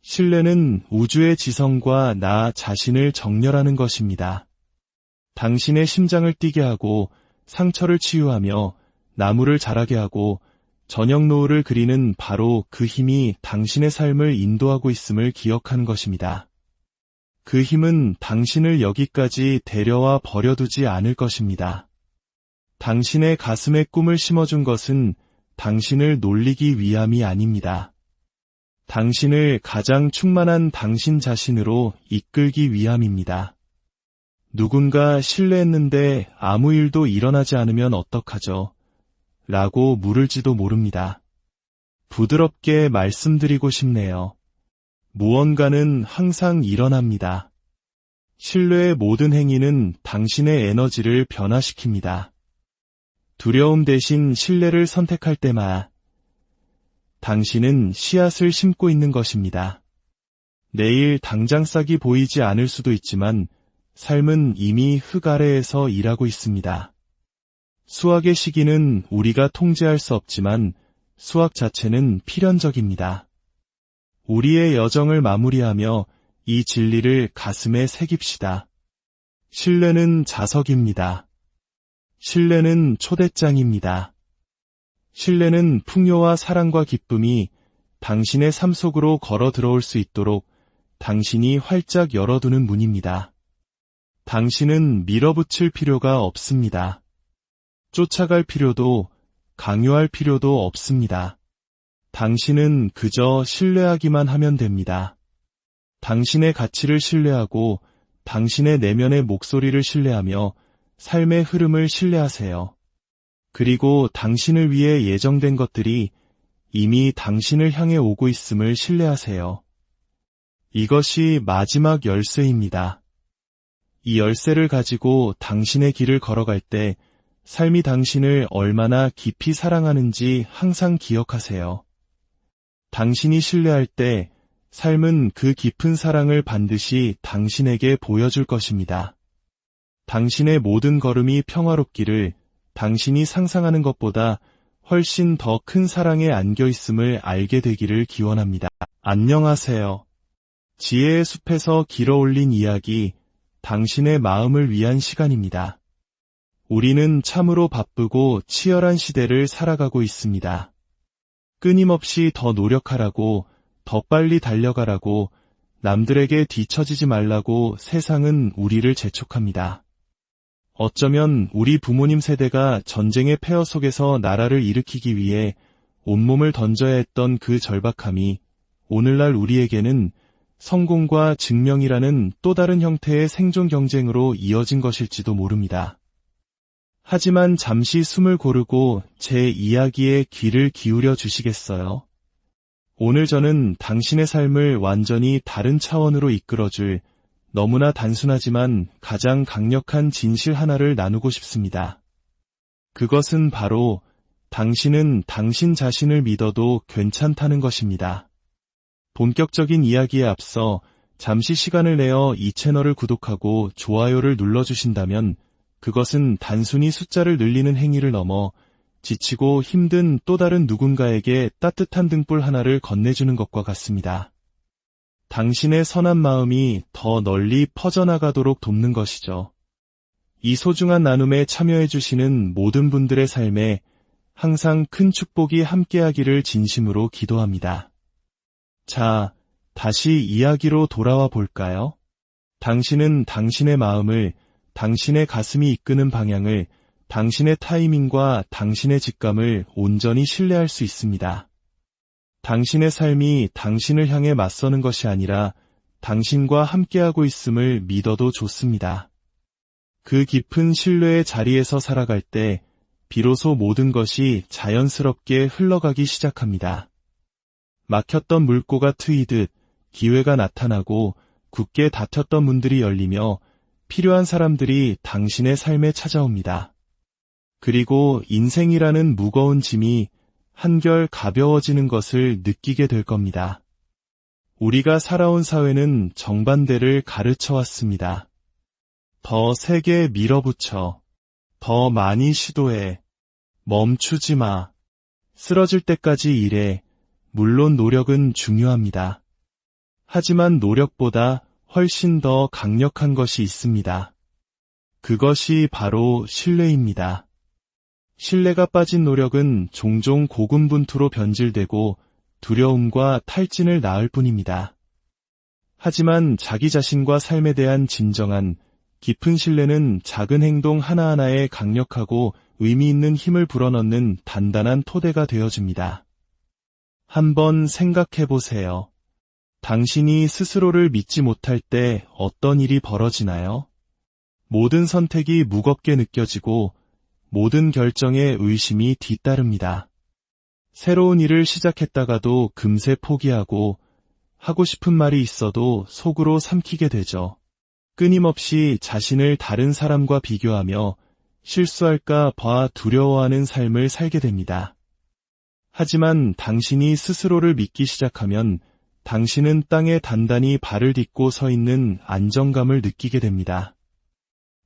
신뢰는 우주의 지성과 나 자신을 정렬하는 것입니다. 당신의 심장을 뛰게 하고 상처를 치유하며 나무를 자라게 하고 저녁 노을을 그리는 바로 그 힘이 당신의 삶을 인도하고 있음을 기억하는 것입니다. 그 힘은 당신을 여기까지 데려와 버려두지 않을 것입니다. 당신의 가슴에 꿈을 심어준 것은 당신을 놀리기 위함이 아닙니다. 당신을 가장 충만한 당신 자신으로 이끌기 위함입니다. 누군가 신뢰했는데 아무 일도 일어나지 않으면 어떡하죠? 라고 물을지도 모릅니다. 부드럽게 말씀드리고 싶네요. 무언가는 항상 일어납니다. 신뢰의 모든 행위는 당신의 에너지를 변화시킵니다. 두려움 대신 신뢰를 선택할 때마다 당신은 씨앗을 심고 있는 것입니다. 내일 당장 싹이 보이지 않을 수도 있지만 삶은 이미 흙 아래에서 일하고 있습니다. 수확의 시기는 우리가 통제할 수 없지만 수확 자체는 필연적입니다. 우리의 여정을 마무리하며 이 진리를 가슴에 새깁시다. 신뢰는 자석입니다. 신뢰는 초대장입니다. 신뢰는 풍요와 사랑과 기쁨이 당신의 삶 속으로 걸어 들어올 수 있도록 당신이 활짝 열어두는 문입니다. 당신은 밀어붙일 필요가 없습니다. 쫓아갈 필요도 강요할 필요도 없습니다. 당신은 그저 신뢰하기만 하면 됩니다. 당신의 가치를 신뢰하고 당신의 내면의 목소리를 신뢰하며 삶의 흐름을 신뢰하세요. 그리고 당신을 위해 예정된 것들이 이미 당신을 향해 오고 있음을 신뢰하세요. 이것이 마지막 열쇠입니다. 이 열쇠를 가지고 당신의 길을 걸어갈 때 삶이 당신을 얼마나 깊이 사랑하는지 항상 기억하세요. 당신이 신뢰할 때 삶은 그 깊은 사랑을 반드시 당신에게 보여줄 것입니다. 당신의 모든 걸음이 평화롭기를 당신이 상상하는 것보다 훨씬 더 큰 사랑에 안겨 있음을 알게 되기를 기원합니다. 안녕하세요. 지혜의 숲에서 길어올린 이야기, 당신의 마음을 위한 시간입니다. 우리는 참으로 바쁘고 치열한 시대를 살아가고 있습니다. 끊임없이 더 노력하라고, 더 빨리 달려가라고, 남들에게 뒤처지지 말라고 세상은 우리를 재촉합니다. 어쩌면 우리 부모님 세대가 전쟁의 폐허 속에서 나라를 일으키기 위해 온몸을 던져야 했던 그 절박함이 오늘날 우리에게는 성공과 증명이라는 또 다른 형태의 생존 경쟁으로 이어진 것일지도 모릅니다. 하지만 잠시 숨을 고르고 제 이야기에 귀를 기울여 주시겠어요? 오늘 저는 당신의 삶을 완전히 다른 차원으로 이끌어줄 너무나 단순하지만 가장 강력한 진실 하나를 나누고 싶습니다. 그것은 바로 당신은 당신 자신을 믿어도 괜찮다는 것입니다. 본격적인 이야기에 앞서 잠시 시간을 내어 이 채널을 구독하고 좋아요를 눌러주신다면 그것은 단순히 숫자를 늘리는 행위를 넘어 지치고 힘든 또 다른 누군가에게 따뜻한 등불 하나를 건네주는 것과 같습니다. 당신의 선한 마음이 더 널리 퍼져나가도록 돕는 것이죠. 이 소중한 나눔에 참여해주시는 모든 분들의 삶에 항상 큰 축복이 함께하기를 진심으로 기도합니다. 자, 다시 이야기로 돌아와 볼까요? 당신은 당신의 마음을, 당신의 가슴이 이끄는 방향을, 당신의 타이밍과 당신의 직감을 온전히 신뢰할 수 있습니다. 당신의 삶이 당신을 향해 맞서는 것이 아니라 당신과 함께하고 있음을 믿어도 좋습니다. 그 깊은 신뢰의 자리에서 살아갈 때 비로소 모든 것이 자연스럽게 흘러가기 시작합니다. 막혔던 물꼬가 트이듯 기회가 나타나고 굳게 닫혔던 문들이 열리며 필요한 사람들이 당신의 삶에 찾아옵니다. 그리고 인생이라는 무거운 짐이 한결 가벼워지는 것을 느끼게 될 겁니다. 우리가 살아온 사회는 정반대를 가르쳐 왔습니다. 더 세게 밀어붙여, 더 많이 시도해, 멈추지 마, 쓰러질 때까지 일해. 물론 노력은 중요합니다. 하지만 노력보다 훨씬 더 강력한 것이 있습니다. 그것이 바로 신뢰입니다. 신뢰가 빠진 노력은 종종 고군분투로 변질되고 두려움과 탈진을 낳을 뿐입니다. 하지만 자기 자신과 삶에 대한 진정한 깊은 신뢰는 작은 행동 하나하나에 강력하고 의미 있는 힘을 불어넣는 단단한 토대가 되어줍니다. 한번 생각해 보세요. 당신이 스스로를 믿지 못할 때 어떤 일이 벌어지나요? 모든 선택이 무겁게 느껴지고 모든 결정에 의심이 뒤따릅니다. 새로운 일을 시작했다가도 금세 포기하고 하고 싶은 말이 있어도 속으로 삼키게 되죠. 끊임없이 자신을 다른 사람과 비교하며 실수할까 봐 두려워하는 삶을 살게 됩니다. 하지만 당신이 스스로를 믿기 시작하면 당신은 땅에 단단히 발을 딛고 서 있는 안정감을 느끼게 됩니다.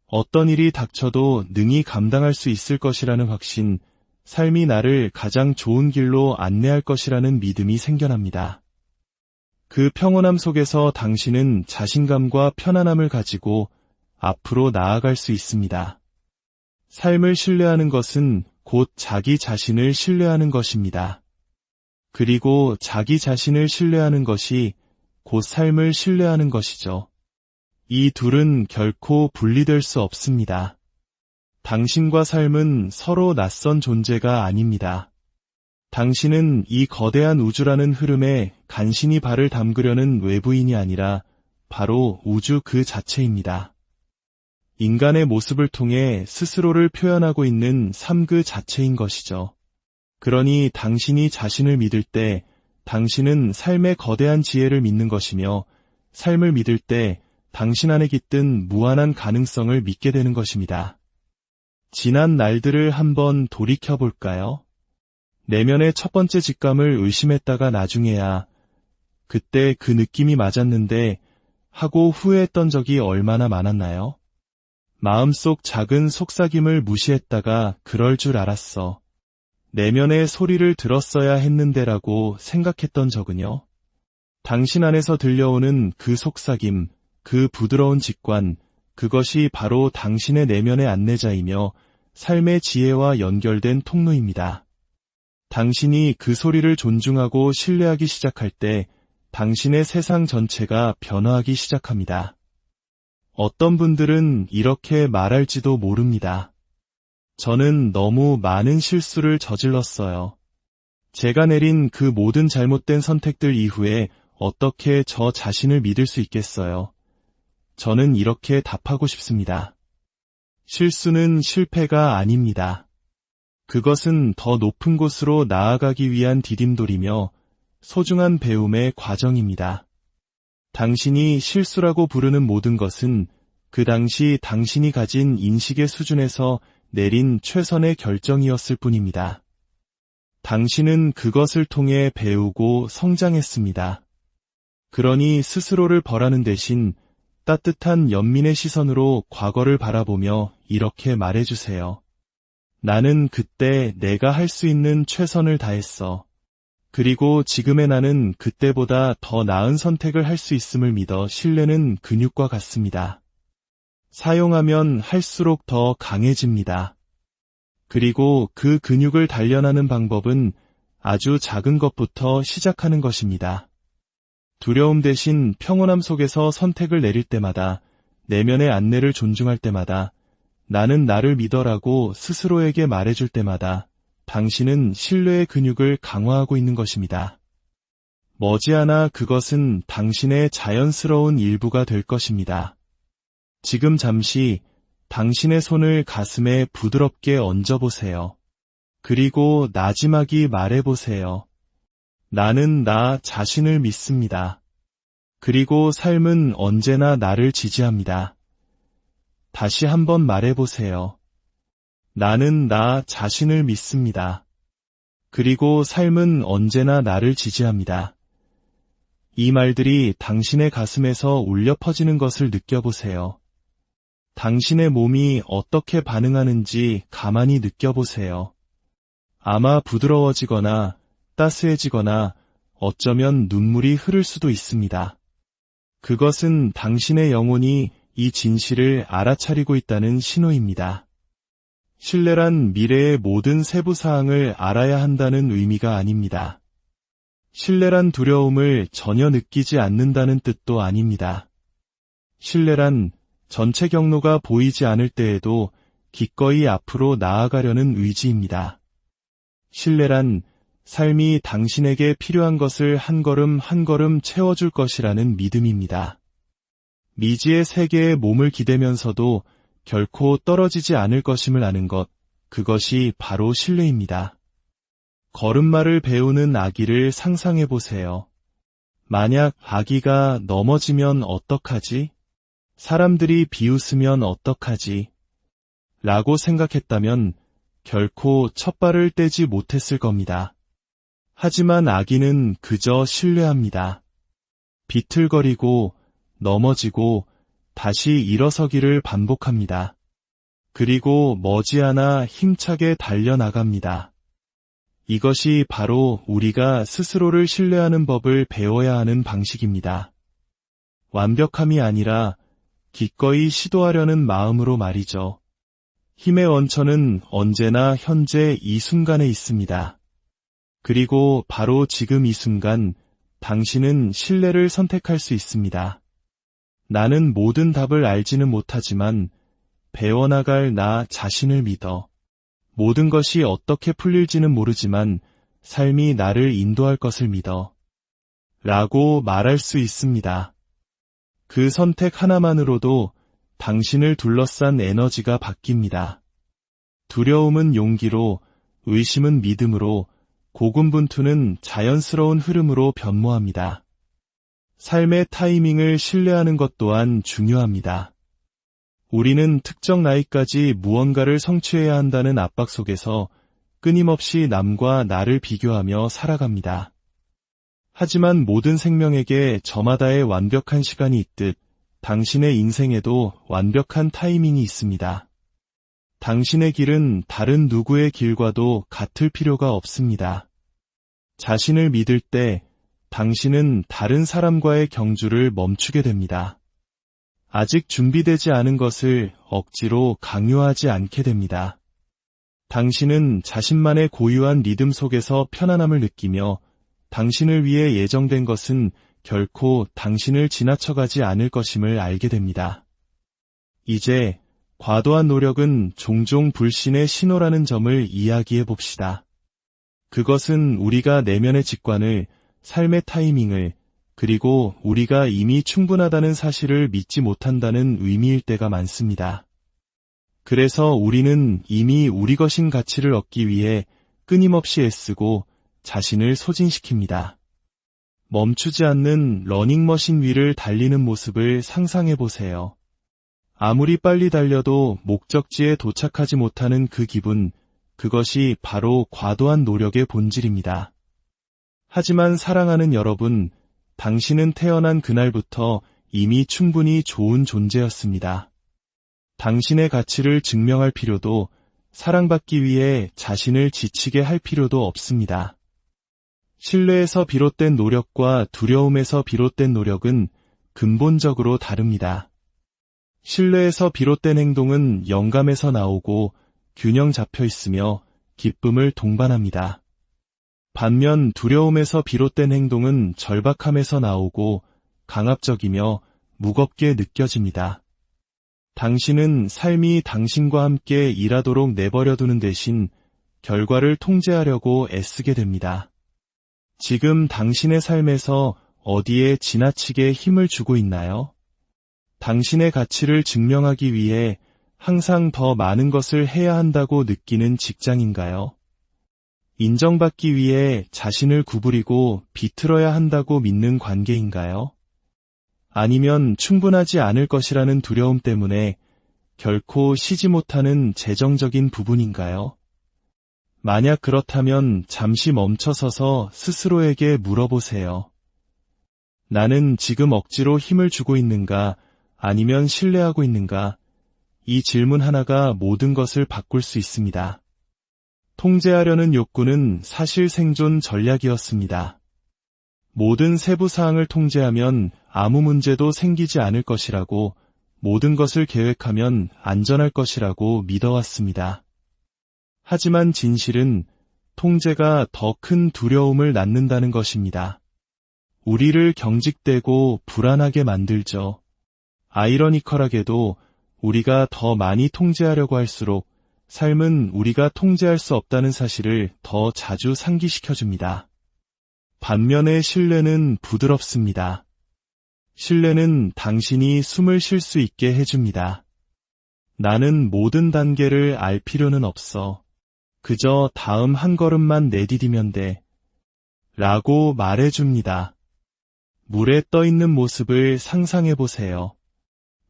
어떤 일이 닥쳐도 능히 감당할 수 있을 것이라는 확신, 삶이 나를 가장 좋은 길로 안내할 것이라는 믿음이 생겨납니다. 그 평온함 속에서 당신은 자신감과 편안함을 가지고 앞으로 나아갈 수 있습니다. 삶을 신뢰하는 것은 곧 자기 자신을 신뢰하는 것입니다. 그리고 자기 자신을 신뢰하는 것이 곧 삶을 신뢰하는 것이죠. 이 둘은 결코 분리될 수 없습니다. 당신과 삶은 서로 낯선 존재가 아닙니다. 당신은 이 거대한 우주라는 흐름에 간신히 발을 담그려는 외부인이 아니라 바로 우주 그 자체입니다. 인간의 모습을 통해 스스로를 표현하고 있는 삶 그 자체인 것이죠. 그러니 당신이 자신을 믿을 때 당신은 삶의 거대한 지혜를 믿는 것이며 삶을 믿을 때 당신 안에 깃든 무한한 가능성을 믿게 되는 것입니다. 지난 날들을 한번 돌이켜볼까요? 내면의 첫 번째 직감을 의심했다가 나중에야 그때 그 느낌이 맞았는데 하고 후회했던 적이 얼마나 많았나요? 마음속 작은 속삭임을 무시했다가 그럴 줄 알았어. 내면의 소리를 들었어야 했는데라고 생각했던 적은요? 당신 안에서 들려오는 그 속삭임, 그 부드러운 직관, 그것이 바로 당신의 내면의 안내자이며 삶의 지혜와 연결된 통로입니다. 당신이 그 소리를 존중하고 신뢰하기 시작할 때 당신의 세상 전체가 변화하기 시작합니다. 어떤 분들은 이렇게 말할지도 모릅니다. 저는 너무 많은 실수를 저질렀어요. 제가 내린 그 모든 잘못된 선택들 이후에 어떻게 저 자신을 믿을 수 있겠어요? 저는 이렇게 답하고 싶습니다. 실수는 실패가 아닙니다. 그것은 더 높은 곳으로 나아가기 위한 디딤돌이며 소중한 배움의 과정입니다. 당신이 실수라고 부르는 모든 것은 그 당시 당신이 가진 인식의 수준에서 내린 최선의 결정이었을 뿐입니다. 당신은 그것을 통해 배우고 성장했습니다. 그러니 스스로를 벌하는 대신 따뜻한 연민의 시선으로 과거를 바라보며 이렇게 말해주세요. 나는 그때 내가 할 수 있는 최선을 다했어. 그리고 지금의 나는 그때보다 더 나은 선택을 할 수 있음을 믿어. 신뢰는 근육과 같습니다. 사용하면 할수록 더 강해집니다. 그리고 그 근육을 단련하는 방법은 아주 작은 것부터 시작하는 것입니다. 두려움 대신 평온함 속에서 선택을 내릴 때마다, 내면의 안내를 존중할 때마다, 나는 나를 믿어라고 스스로에게 말해줄 때마다 당신은 신뢰의 근육을 강화하고 있는 것입니다. 머지않아 그것은 당신의 자연스러운 일부가 될 것입니다. 지금 잠시 당신의 손을 가슴에 부드럽게 얹어보세요. 그리고 나지막이 말해보세요. 나는 나 자신을 믿습니다. 그리고 삶은 언제나 나를 지지합니다. 다시 한번 말해보세요. 나는 나 자신을 믿습니다. 그리고 삶은 언제나 나를 지지합니다. 이 말들이 당신의 가슴에서 울려 퍼지는 것을 느껴보세요. 당신의 몸이 어떻게 반응하는지 가만히 느껴보세요. 아마 부드러워지거나 따스해지거나 어쩌면 눈물이 흐를 수도 있습니다. 그것은 당신의 영혼이 이 진실을 알아차리고 있다는 신호입니다. 신뢰란 미래의 모든 세부 사항을 알아야 한다는 의미가 아닙니다. 신뢰란 두려움을 전혀 느끼지 않는다는 뜻도 아닙니다. 신뢰란 전체 경로가 보이지 않을 때에도 기꺼이 앞으로 나아가려는 의지입니다. 신뢰란 삶이 당신에게 필요한 것을 한 걸음 한 걸음 채워줄 것이라는 믿음입니다. 미지의 세계에 몸을 기대면서도 결코 떨어지지 않을 것임을 아는 것, 그것이 바로 신뢰입니다. 걸음마를 배우는 아기를 상상해보세요. 만약 아기가 넘어지면 어떡하지? 사람들이 비웃으면 어떡하지? 라고 생각했다면 결코 첫 발을 떼지 못했을 겁니다. 하지만 아기는 그저 신뢰합니다. 비틀거리고 넘어지고 다시 일어서기를 반복합니다. 그리고 머지않아 힘차게 달려나갑니다. 이것이 바로 우리가 스스로를 신뢰하는 법을 배워야 하는 방식입니다. 완벽함이 아니라 기꺼이 시도하려는 마음으로 말이죠. 힘의 원천은 언제나 현재 이 순간에 있습니다. 그리고 바로 지금 이 순간 당신은 신뢰를 선택할 수 있습니다. 나는 모든 답을 알지는 못하지만 배워나갈 나 자신을 믿어. 모든 것이 어떻게 풀릴지는 모르지만 삶이 나를 인도할 것을 믿어. 라고 말할 수 있습니다. 그 선택 하나만으로도 당신을 둘러싼 에너지가 바뀝니다. 두려움은 용기로, 의심은 믿음으로, 고군분투는 자연스러운 흐름으로 변모합니다. 삶의 타이밍을 신뢰하는 것 또한 중요합니다. 우리는 특정 나이까지 무언가를 성취해야 한다는 압박 속에서 끊임없이 남과 나를 비교하며 살아갑니다. 하지만 모든 생명에게 저마다의 완벽한 시간이 있듯 당신의 인생에도 완벽한 타이밍이 있습니다. 당신의 길은 다른 누구의 길과도 같을 필요가 없습니다. 자신을 믿을 때 당신은 다른 사람과의 경주를 멈추게 됩니다. 아직 준비되지 않은 것을 억지로 강요하지 않게 됩니다. 당신은 자신만의 고유한 리듬 속에서 편안함을 느끼며 당신을 위해 예정된 것은 결코 당신을 지나쳐가지 않을 것임을 알게 됩니다. 이제 과도한 노력은 종종 불신의 신호라는 점을 이야기해 봅시다. 그것은 우리가 내면의 직관을, 삶의 타이밍을, 그리고 우리가 이미 충분하다는 사실을 믿지 못한다는 의미일 때가 많습니다. 그래서 우리는 이미 우리 것인 가치를 얻기 위해 끊임없이 애쓰고 자신을 소진시킵니다. 멈추지 않는 러닝머신 위를 달리는 모습을 상상해 보세요. 아무리 빨리 달려도 목적지에 도착하지 못하는 그 기분, 그것이 바로 과도한 노력의 본질입니다. 하지만 사랑하는 여러분, 당신은 태어난 그날부터 이미 충분히 좋은 존재였습니다. 당신의 가치를 증명할 필요도, 사랑받기 위해 자신을 지치게 할 필요도 없습니다. 신뢰에서 비롯된 노력과 두려움에서 비롯된 노력은 근본적으로 다릅니다. 신뢰에서 비롯된 행동은 영감에서 나오고 균형 잡혀 있으며 기쁨을 동반합니다. 반면 두려움에서 비롯된 행동은 절박함에서 나오고 강압적이며 무겁게 느껴집니다. 당신은 삶이 당신과 함께 일하도록 내버려두는 대신 결과를 통제하려고 애쓰게 됩니다. 지금 당신의 삶에서 어디에 지나치게 힘을 주고 있나요? 당신의 가치를 증명하기 위해 항상 더 많은 것을 해야 한다고 느끼는 직장인가요? 인정받기 위해 자신을 구부리고 비틀어야 한다고 믿는 관계인가요? 아니면 충분하지 않을 것이라는 두려움 때문에 결코 쉬지 못하는 재정적인 부분인가요? 만약 그렇다면 잠시 멈춰서서 스스로에게 물어보세요. 나는 지금 억지로 힘을 주고 있는가, 아니면 신뢰하고 있는가? 이 질문 하나가 모든 것을 바꿀 수 있습니다. 통제하려는 욕구는 사실 생존 전략이었습니다. 모든 세부 사항을 통제하면 아무 문제도 생기지 않을 것이라고, 모든 것을 계획하면 안전할 것이라고 믿어왔습니다. 하지만 진실은 통제가 더 큰 두려움을 낳는다는 것입니다. 우리를 경직되고 불안하게 만들죠. 아이러니컬하게도 우리가 더 많이 통제하려고 할수록 삶은 우리가 통제할 수 없다는 사실을 더 자주 상기시켜줍니다. 반면에 신뢰는 부드럽습니다. 신뢰는 당신이 숨을 쉴 수 있게 해줍니다. 나는 모든 단계를 알 필요는 없어. 그저 다음 한 걸음만 내디디면 돼. 라고 말해줍니다. 물에 떠있는 모습을 상상해보세요.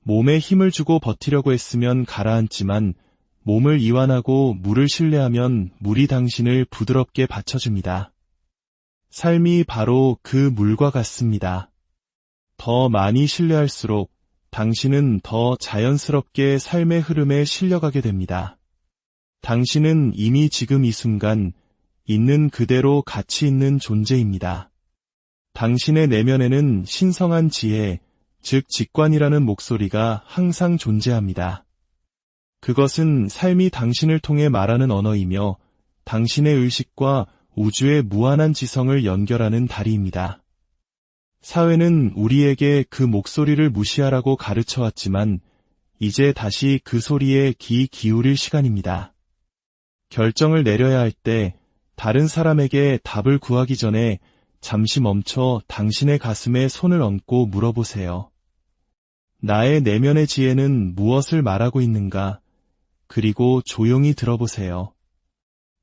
몸에 힘을 주고 버티려고 했으면 가라앉지만 몸을 이완하고 물을 신뢰하면 물이 당신을 부드럽게 받쳐줍니다. 삶이 바로 그 물과 같습니다. 더 많이 신뢰할수록 당신은 더 자연스럽게 삶의 흐름에 실려가게 됩니다. 당신은 이미 지금 이 순간 있는 그대로 가치 있는 존재입니다. 당신의 내면에는 신성한 지혜, 즉 직관이라는 목소리가 항상 존재합니다. 그것은 삶이 당신을 통해 말하는 언어이며 당신의 의식과 우주의 무한한 지성을 연결하는 다리입니다. 사회는 우리에게 그 목소리를 무시하라고 가르쳐왔지만 이제 다시 그 소리에 귀 기울일 시간입니다. 결정을 내려야 할 때 다른 사람에게 답을 구하기 전에 잠시 멈춰 당신의 가슴에 손을 얹고 물어보세요. 나의 내면의 지혜는 무엇을 말하고 있는가? 그리고 조용히 들어보세요.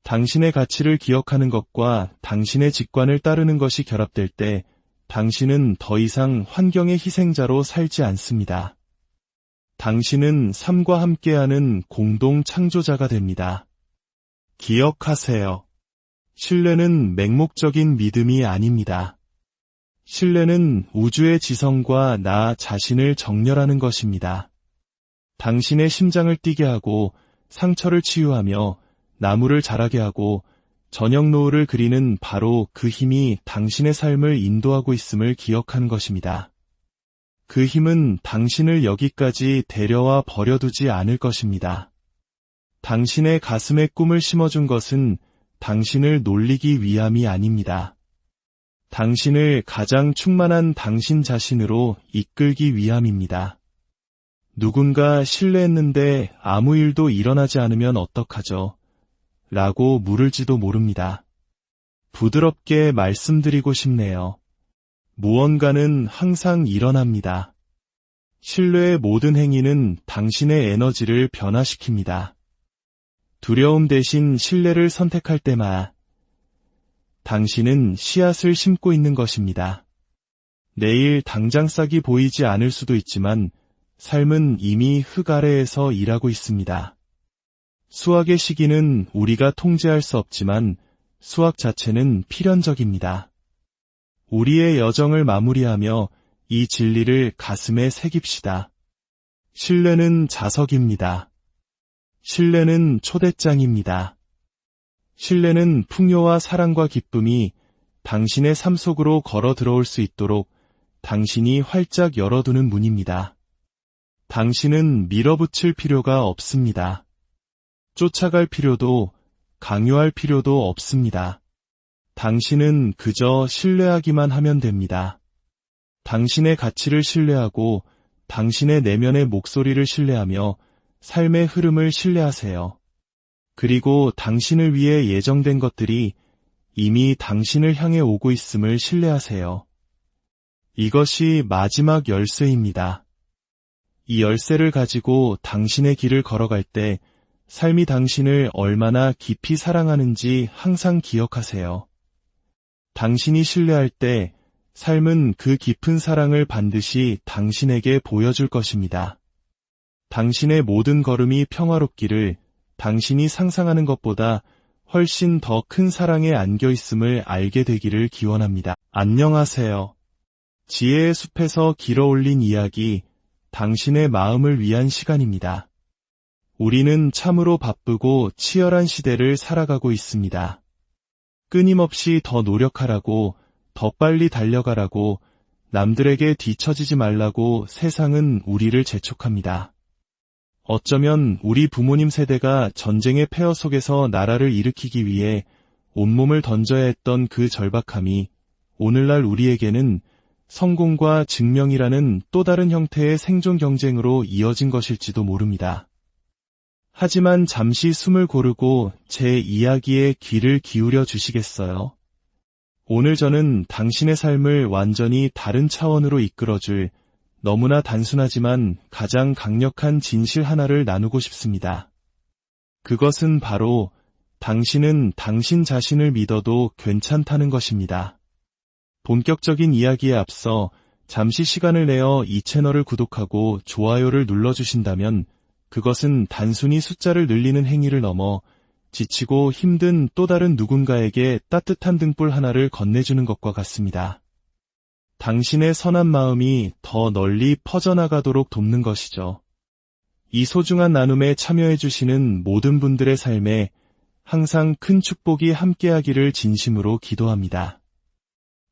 당신의 가치를 기억하는 것과 당신의 직관을 따르는 것이 결합될 때 당신은 더 이상 환경의 희생자로 살지 않습니다. 당신은 삶과 함께하는 공동 창조자가 됩니다. 기억하세요. 신뢰는 맹목적인 믿음이 아닙니다. 신뢰는 우주의 지성과 나 자신을 정렬하는 것입니다. 당신의 심장을 뛰게 하고 상처를 치유하며 나무를 자라게 하고 저녁 노을을 그리는 바로 그 힘이 당신의 삶을 인도하고 있음을 기억하는 것입니다. 그 힘은 당신을 여기까지 데려와 버려두지 않을 것입니다. 당신의 가슴에 꿈을 심어준 것은 당신을 놀리기 위함이 아닙니다. 당신을 가장 충만한 당신 자신으로 이끌기 위함입니다. 누군가 신뢰했는데 아무 일도 일어나지 않으면 어떡하죠? 라고 물을지도 모릅니다. 부드럽게 말씀드리고 싶네요. 무언가는 항상 일어납니다. 신뢰의 모든 행위는 당신의 에너지를 변화시킵니다. 두려움 대신 신뢰를 선택할 때마다 당신은 씨앗을 심고 있는 것입니다. 내일 당장 싹이 보이지 않을 수도 있지만 삶은 이미 흙 아래에서 일하고 있습니다. 수확의 시기는 우리가 통제할 수 없지만 수확 자체는 필연적입니다. 우리의 여정을 마무리하며 이 진리를 가슴에 새깁시다. 신뢰는 자석입니다. 신뢰는 초대장입니다. 신뢰는 풍요와 사랑과 기쁨이 당신의 삶 속으로 걸어 들어올 수 있도록 당신이 활짝 열어두는 문입니다. 당신은 밀어붙일 필요가 없습니다. 쫓아갈 필요도 강요할 필요도 없습니다. 당신은 그저 신뢰하기만 하면 됩니다. 당신의 가치를 신뢰하고 당신의 내면의 목소리를 신뢰하며 삶의 흐름을 신뢰하세요. 그리고 당신을 위해 예정된 것들이 이미 당신을 향해 오고 있음을 신뢰하세요. 이것이 마지막 열쇠입니다. 이 열쇠를 가지고 당신의 길을 걸어갈 때 삶이 당신을 얼마나 깊이 사랑하는지 항상 기억하세요. 당신이 신뢰할 때 삶은 그 깊은 사랑을 반드시 당신에게 보여줄 것입니다. 당신의 모든 걸음이 평화롭기를 당신이 상상하는 것보다 훨씬 더 큰 사랑에 안겨 있음을 알게 되기를 기원합니다. 안녕하세요. 지혜의 숲에서 길어올린 이야기, 당신의 마음을 위한 시간입니다. 우리는 참으로 바쁘고 치열한 시대를 살아가고 있습니다. 끊임없이 더 노력하라고, 더 빨리 달려가라고, 남들에게 뒤처지지 말라고 세상은 우리를 재촉합니다. 어쩌면 우리 부모님 세대가 전쟁의 폐허 속에서 나라를 일으키기 위해 온몸을 던져야 했던 그 절박함이 오늘날 우리에게는 성공과 증명이라는 또 다른 형태의 생존 경쟁으로 이어진 것일지도 모릅니다. 하지만 잠시 숨을 고르고 제 이야기에 귀를 기울여 주시겠어요? 오늘 저는 당신의 삶을 완전히 다른 차원으로 이끌어줄 너무나 단순하지만 가장 강력한 진실 하나를 나누고 싶습니다. 그것은 바로 당신은 당신 자신을 믿어도 괜찮다는 것입니다. 본격적인 이야기에 앞서 잠시 시간을 내어 이 채널을 구독하고 좋아요를 눌러주신다면 그것은 단순히 숫자를 늘리는 행위를 넘어 지치고 힘든 또 다른 누군가에게 따뜻한 등불 하나를 건네주는 것과 같습니다. 당신의 선한 마음이 더 널리 퍼져나가도록 돕는 것이죠. 이 소중한 나눔에 참여해주시는 모든 분들의 삶에 항상 큰 축복이 함께하기를 진심으로 기도합니다.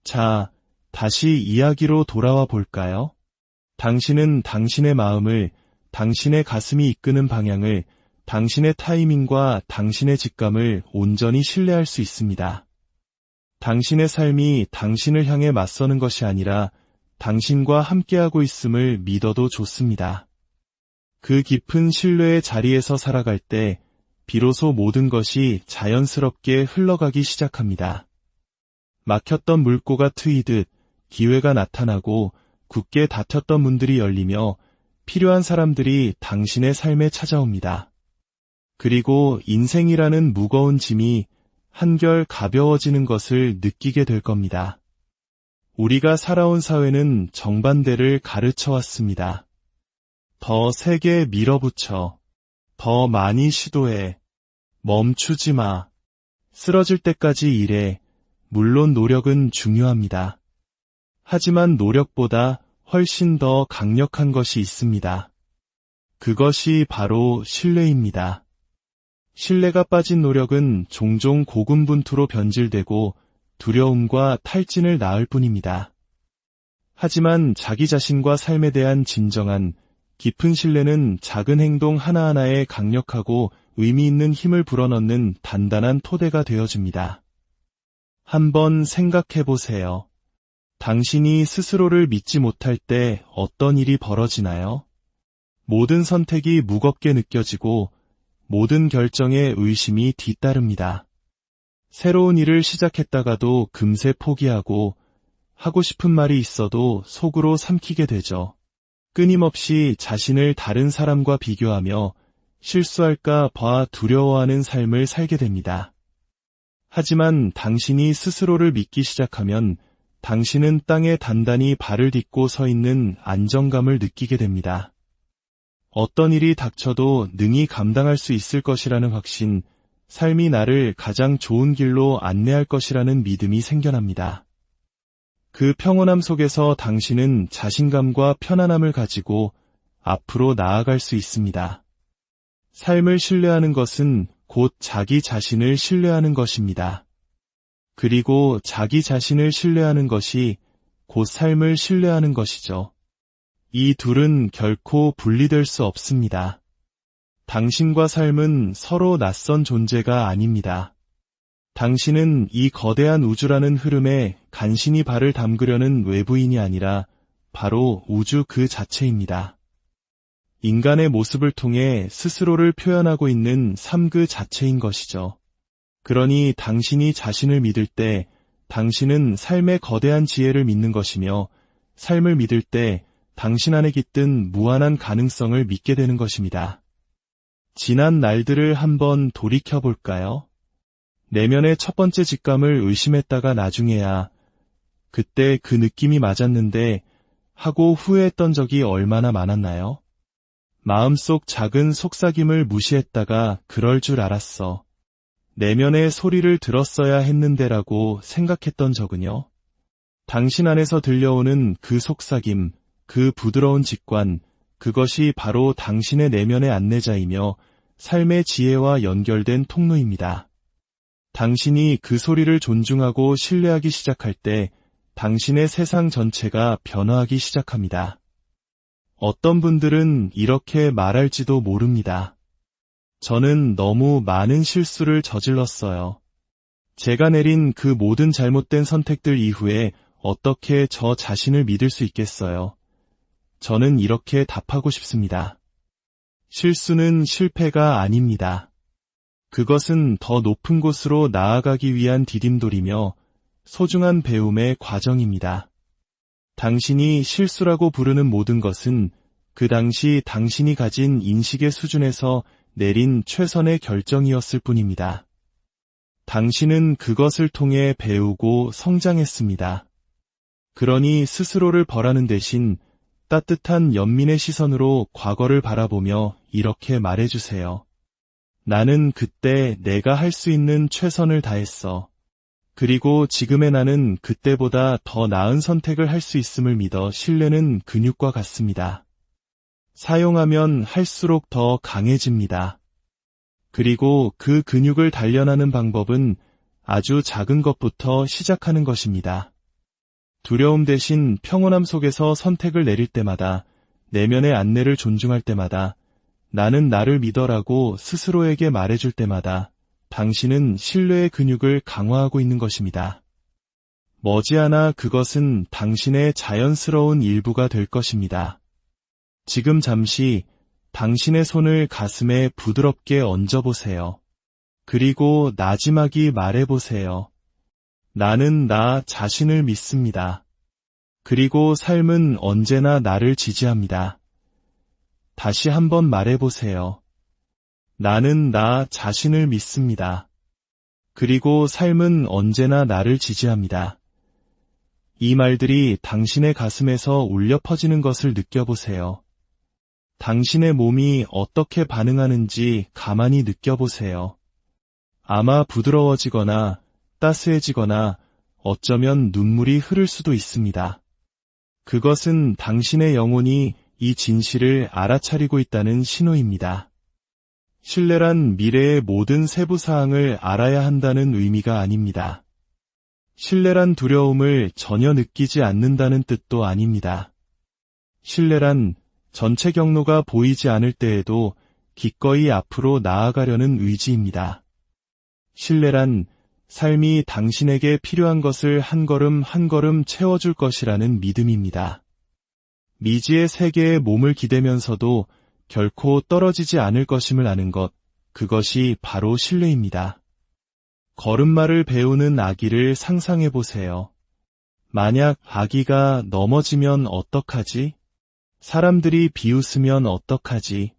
자, 다시 이야기로 돌아와 볼까요? 당신은 당신의 마음을, 당신의 가슴이 이끄는 방향을, 당신의 타이밍과 당신의 직감을 온전히 신뢰할 수 있습니다. 당신의 삶이 당신을 향해 맞서는 것이 아니라 당신과 함께하고 있음을 믿어도 좋습니다. 그 깊은 신뢰의 자리에서 살아갈 때 비로소 모든 것이 자연스럽게 흘러가기 시작합니다. 막혔던 물꼬가 트이듯 기회가 나타나고 굳게 닫혔던 문들이 열리며 필요한 사람들이 당신의 삶에 찾아옵니다. 그리고 인생이라는 무거운 짐이 한결 가벼워지는 것을 느끼게 될 겁니다. 우리가 살아온 사회는 정반대를 가르쳐 왔습니다. 더 세게 밀어붙여, 더 많이 시도해, 멈추지 마, 쓰러질 때까지 일해. 물론 노력은 중요합니다. 하지만 노력보다 훨씬 더 강력한 것이 있습니다. 그것이 바로 신뢰입니다. 신뢰가 빠진 노력은 종종 고군분투로 변질되고 두려움과 탈진을 낳을 뿐입니다. 하지만 자기 자신과 삶에 대한 진정한 깊은 신뢰는 작은 행동 하나하나에 강력하고 의미 있는 힘을 불어넣는 단단한 토대가 되어줍니다. 한번 생각해 보세요. 당신이 스스로를 믿지 못할 때 어떤 일이 벌어지나요? 모든 선택이 무겁게 느껴지고 모든 결정에 의심이 뒤따릅니다. 새로운 일을 시작했다가도 금세 포기하고 하고 싶은 말이 있어도 속으로 삼키게 되죠. 끊임없이 자신을 다른 사람과 비교하며 실수할까 봐 두려워하는 삶을 살게 됩니다. 하지만 당신이 스스로를 믿기 시작하면 당신은 땅에 단단히 발을 딛고 서 있는 안정감을 느끼게 됩니다. 어떤 일이 닥쳐도 능히 감당할 수 있을 것이라는 확신, 삶이 나를 가장 좋은 길로 안내할 것이라는 믿음이 생겨납니다. 그 평온함 속에서 당신은 자신감과 편안함을 가지고 앞으로 나아갈 수 있습니다. 삶을 신뢰하는 것은 곧 자기 자신을 신뢰하는 것입니다. 그리고 자기 자신을 신뢰하는 것이 곧 삶을 신뢰하는 것이죠. 이 둘은 결코 분리될 수 없습니다. 당신과 삶은 서로 낯선 존재가 아닙니다. 당신은 이 거대한 우주라는 흐름에 간신히 발을 담그려는 외부인이 아니라 바로 우주 그 자체입니다. 인간의 모습을 통해 스스로를 표현하고 있는 삶 그 자체인 것이죠. 그러니 당신이 자신을 믿을 때 당신은 삶의 거대한 지혜를 믿는 것이며 삶을 믿을 때 당신 안에 깃든 무한한 가능성을 믿게 되는 것입니다. 지난 날들을 한번 돌이켜볼까요? 내면의 첫 번째 직감을 의심했다가 나중에야 그때 그 느낌이 맞았는데 하고 후회했던 적이 얼마나 많았나요? 마음속 작은 속삭임을 무시했다가 그럴 줄 알았어. 내면의 소리를 들었어야 했는데라고 생각했던 적은요? 당신 안에서 들려오는 그 속삭임, 그 부드러운 직관, 그것이 바로 당신의 내면의 안내자이며 삶의 지혜와 연결된 통로입니다. 당신이 그 소리를 존중하고 신뢰하기 시작할 때 당신의 세상 전체가 변화하기 시작합니다. 어떤 분들은 이렇게 말할지도 모릅니다. 저는 너무 많은 실수를 저질렀어요. 제가 내린 그 모든 잘못된 선택들 이후에 어떻게 저 자신을 믿을 수 있겠어요? 저는 이렇게 답하고 싶습니다. 실수는 실패가 아닙니다. 그것은 더 높은 곳으로 나아가기 위한 디딤돌이며 소중한 배움의 과정입니다. 당신이 실수라고 부르는 모든 것은 그 당시 당신이 가진 인식의 수준에서 내린 최선의 결정이었을 뿐입니다. 당신은 그것을 통해 배우고 성장했습니다. 그러니 스스로를 벌하는 대신 따뜻한 연민의 시선으로 과거를 바라보며 이렇게 말해주세요. 나는 그때 내가 할 수 있는 최선을 다했어. 그리고 지금의 나는 그때보다 더 나은 선택을 할 수 있음을 믿어 신뢰는 근육과 같습니다. 사용하면 할수록 더 강해집니다. 그리고 그 근육을 단련하는 방법은 아주 작은 것부터 시작하는 것입니다. 두려움 대신 평온함 속에서 선택을 내릴 때마다, 내면의 안내를 존중할 때마다, 나는 나를 믿어라고 스스로에게 말해줄 때마다 당신은 신뢰의 근육을 강화하고 있는 것입니다. 머지않아 그것은 당신의 자연스러운 일부가 될 것입니다. 지금 잠시 당신의 손을 가슴에 부드럽게 얹어보세요. 그리고 나지막이 말해보세요. 나는 나 자신을 믿습니다. 그리고 삶은 언제나 나를 지지합니다. 다시 한번 말해보세요. 나는 나 자신을 믿습니다. 그리고 삶은 언제나 나를 지지합니다. 이 말들이 당신의 가슴에서 울려 퍼지는 것을 느껴보세요. 당신의 몸이 어떻게 반응하는지 가만히 느껴보세요. 아마 부드러워지거나 따스해지거나 어쩌면 눈물이 흐를 수도 있습니다. 그것은 당신의 영혼이 이 진실을 알아차리고 있다는 신호입니다. 신뢰란 미래의 모든 세부 사항을 알아야 한다는 의미가 아닙니다. 신뢰란 두려움을 전혀 느끼지 않는다는 뜻도 아닙니다. 신뢰란 전체 경로가 보이지 않을 때에도 기꺼이 앞으로 나아가려는 의지입니다. 신뢰란 삶이 당신에게 필요한 것을 한 걸음 한 걸음 채워줄 것이라는 믿음입니다. 미지의 세계에 몸을 기대면서도 결코 떨어지지 않을 것임을 아는 것, 그것이 바로 신뢰입니다. 걸음마를 배우는 아기를 상상해 보세요. 만약 아기가 넘어지면 어떡하지? 사람들이 비웃으면 어떡하지?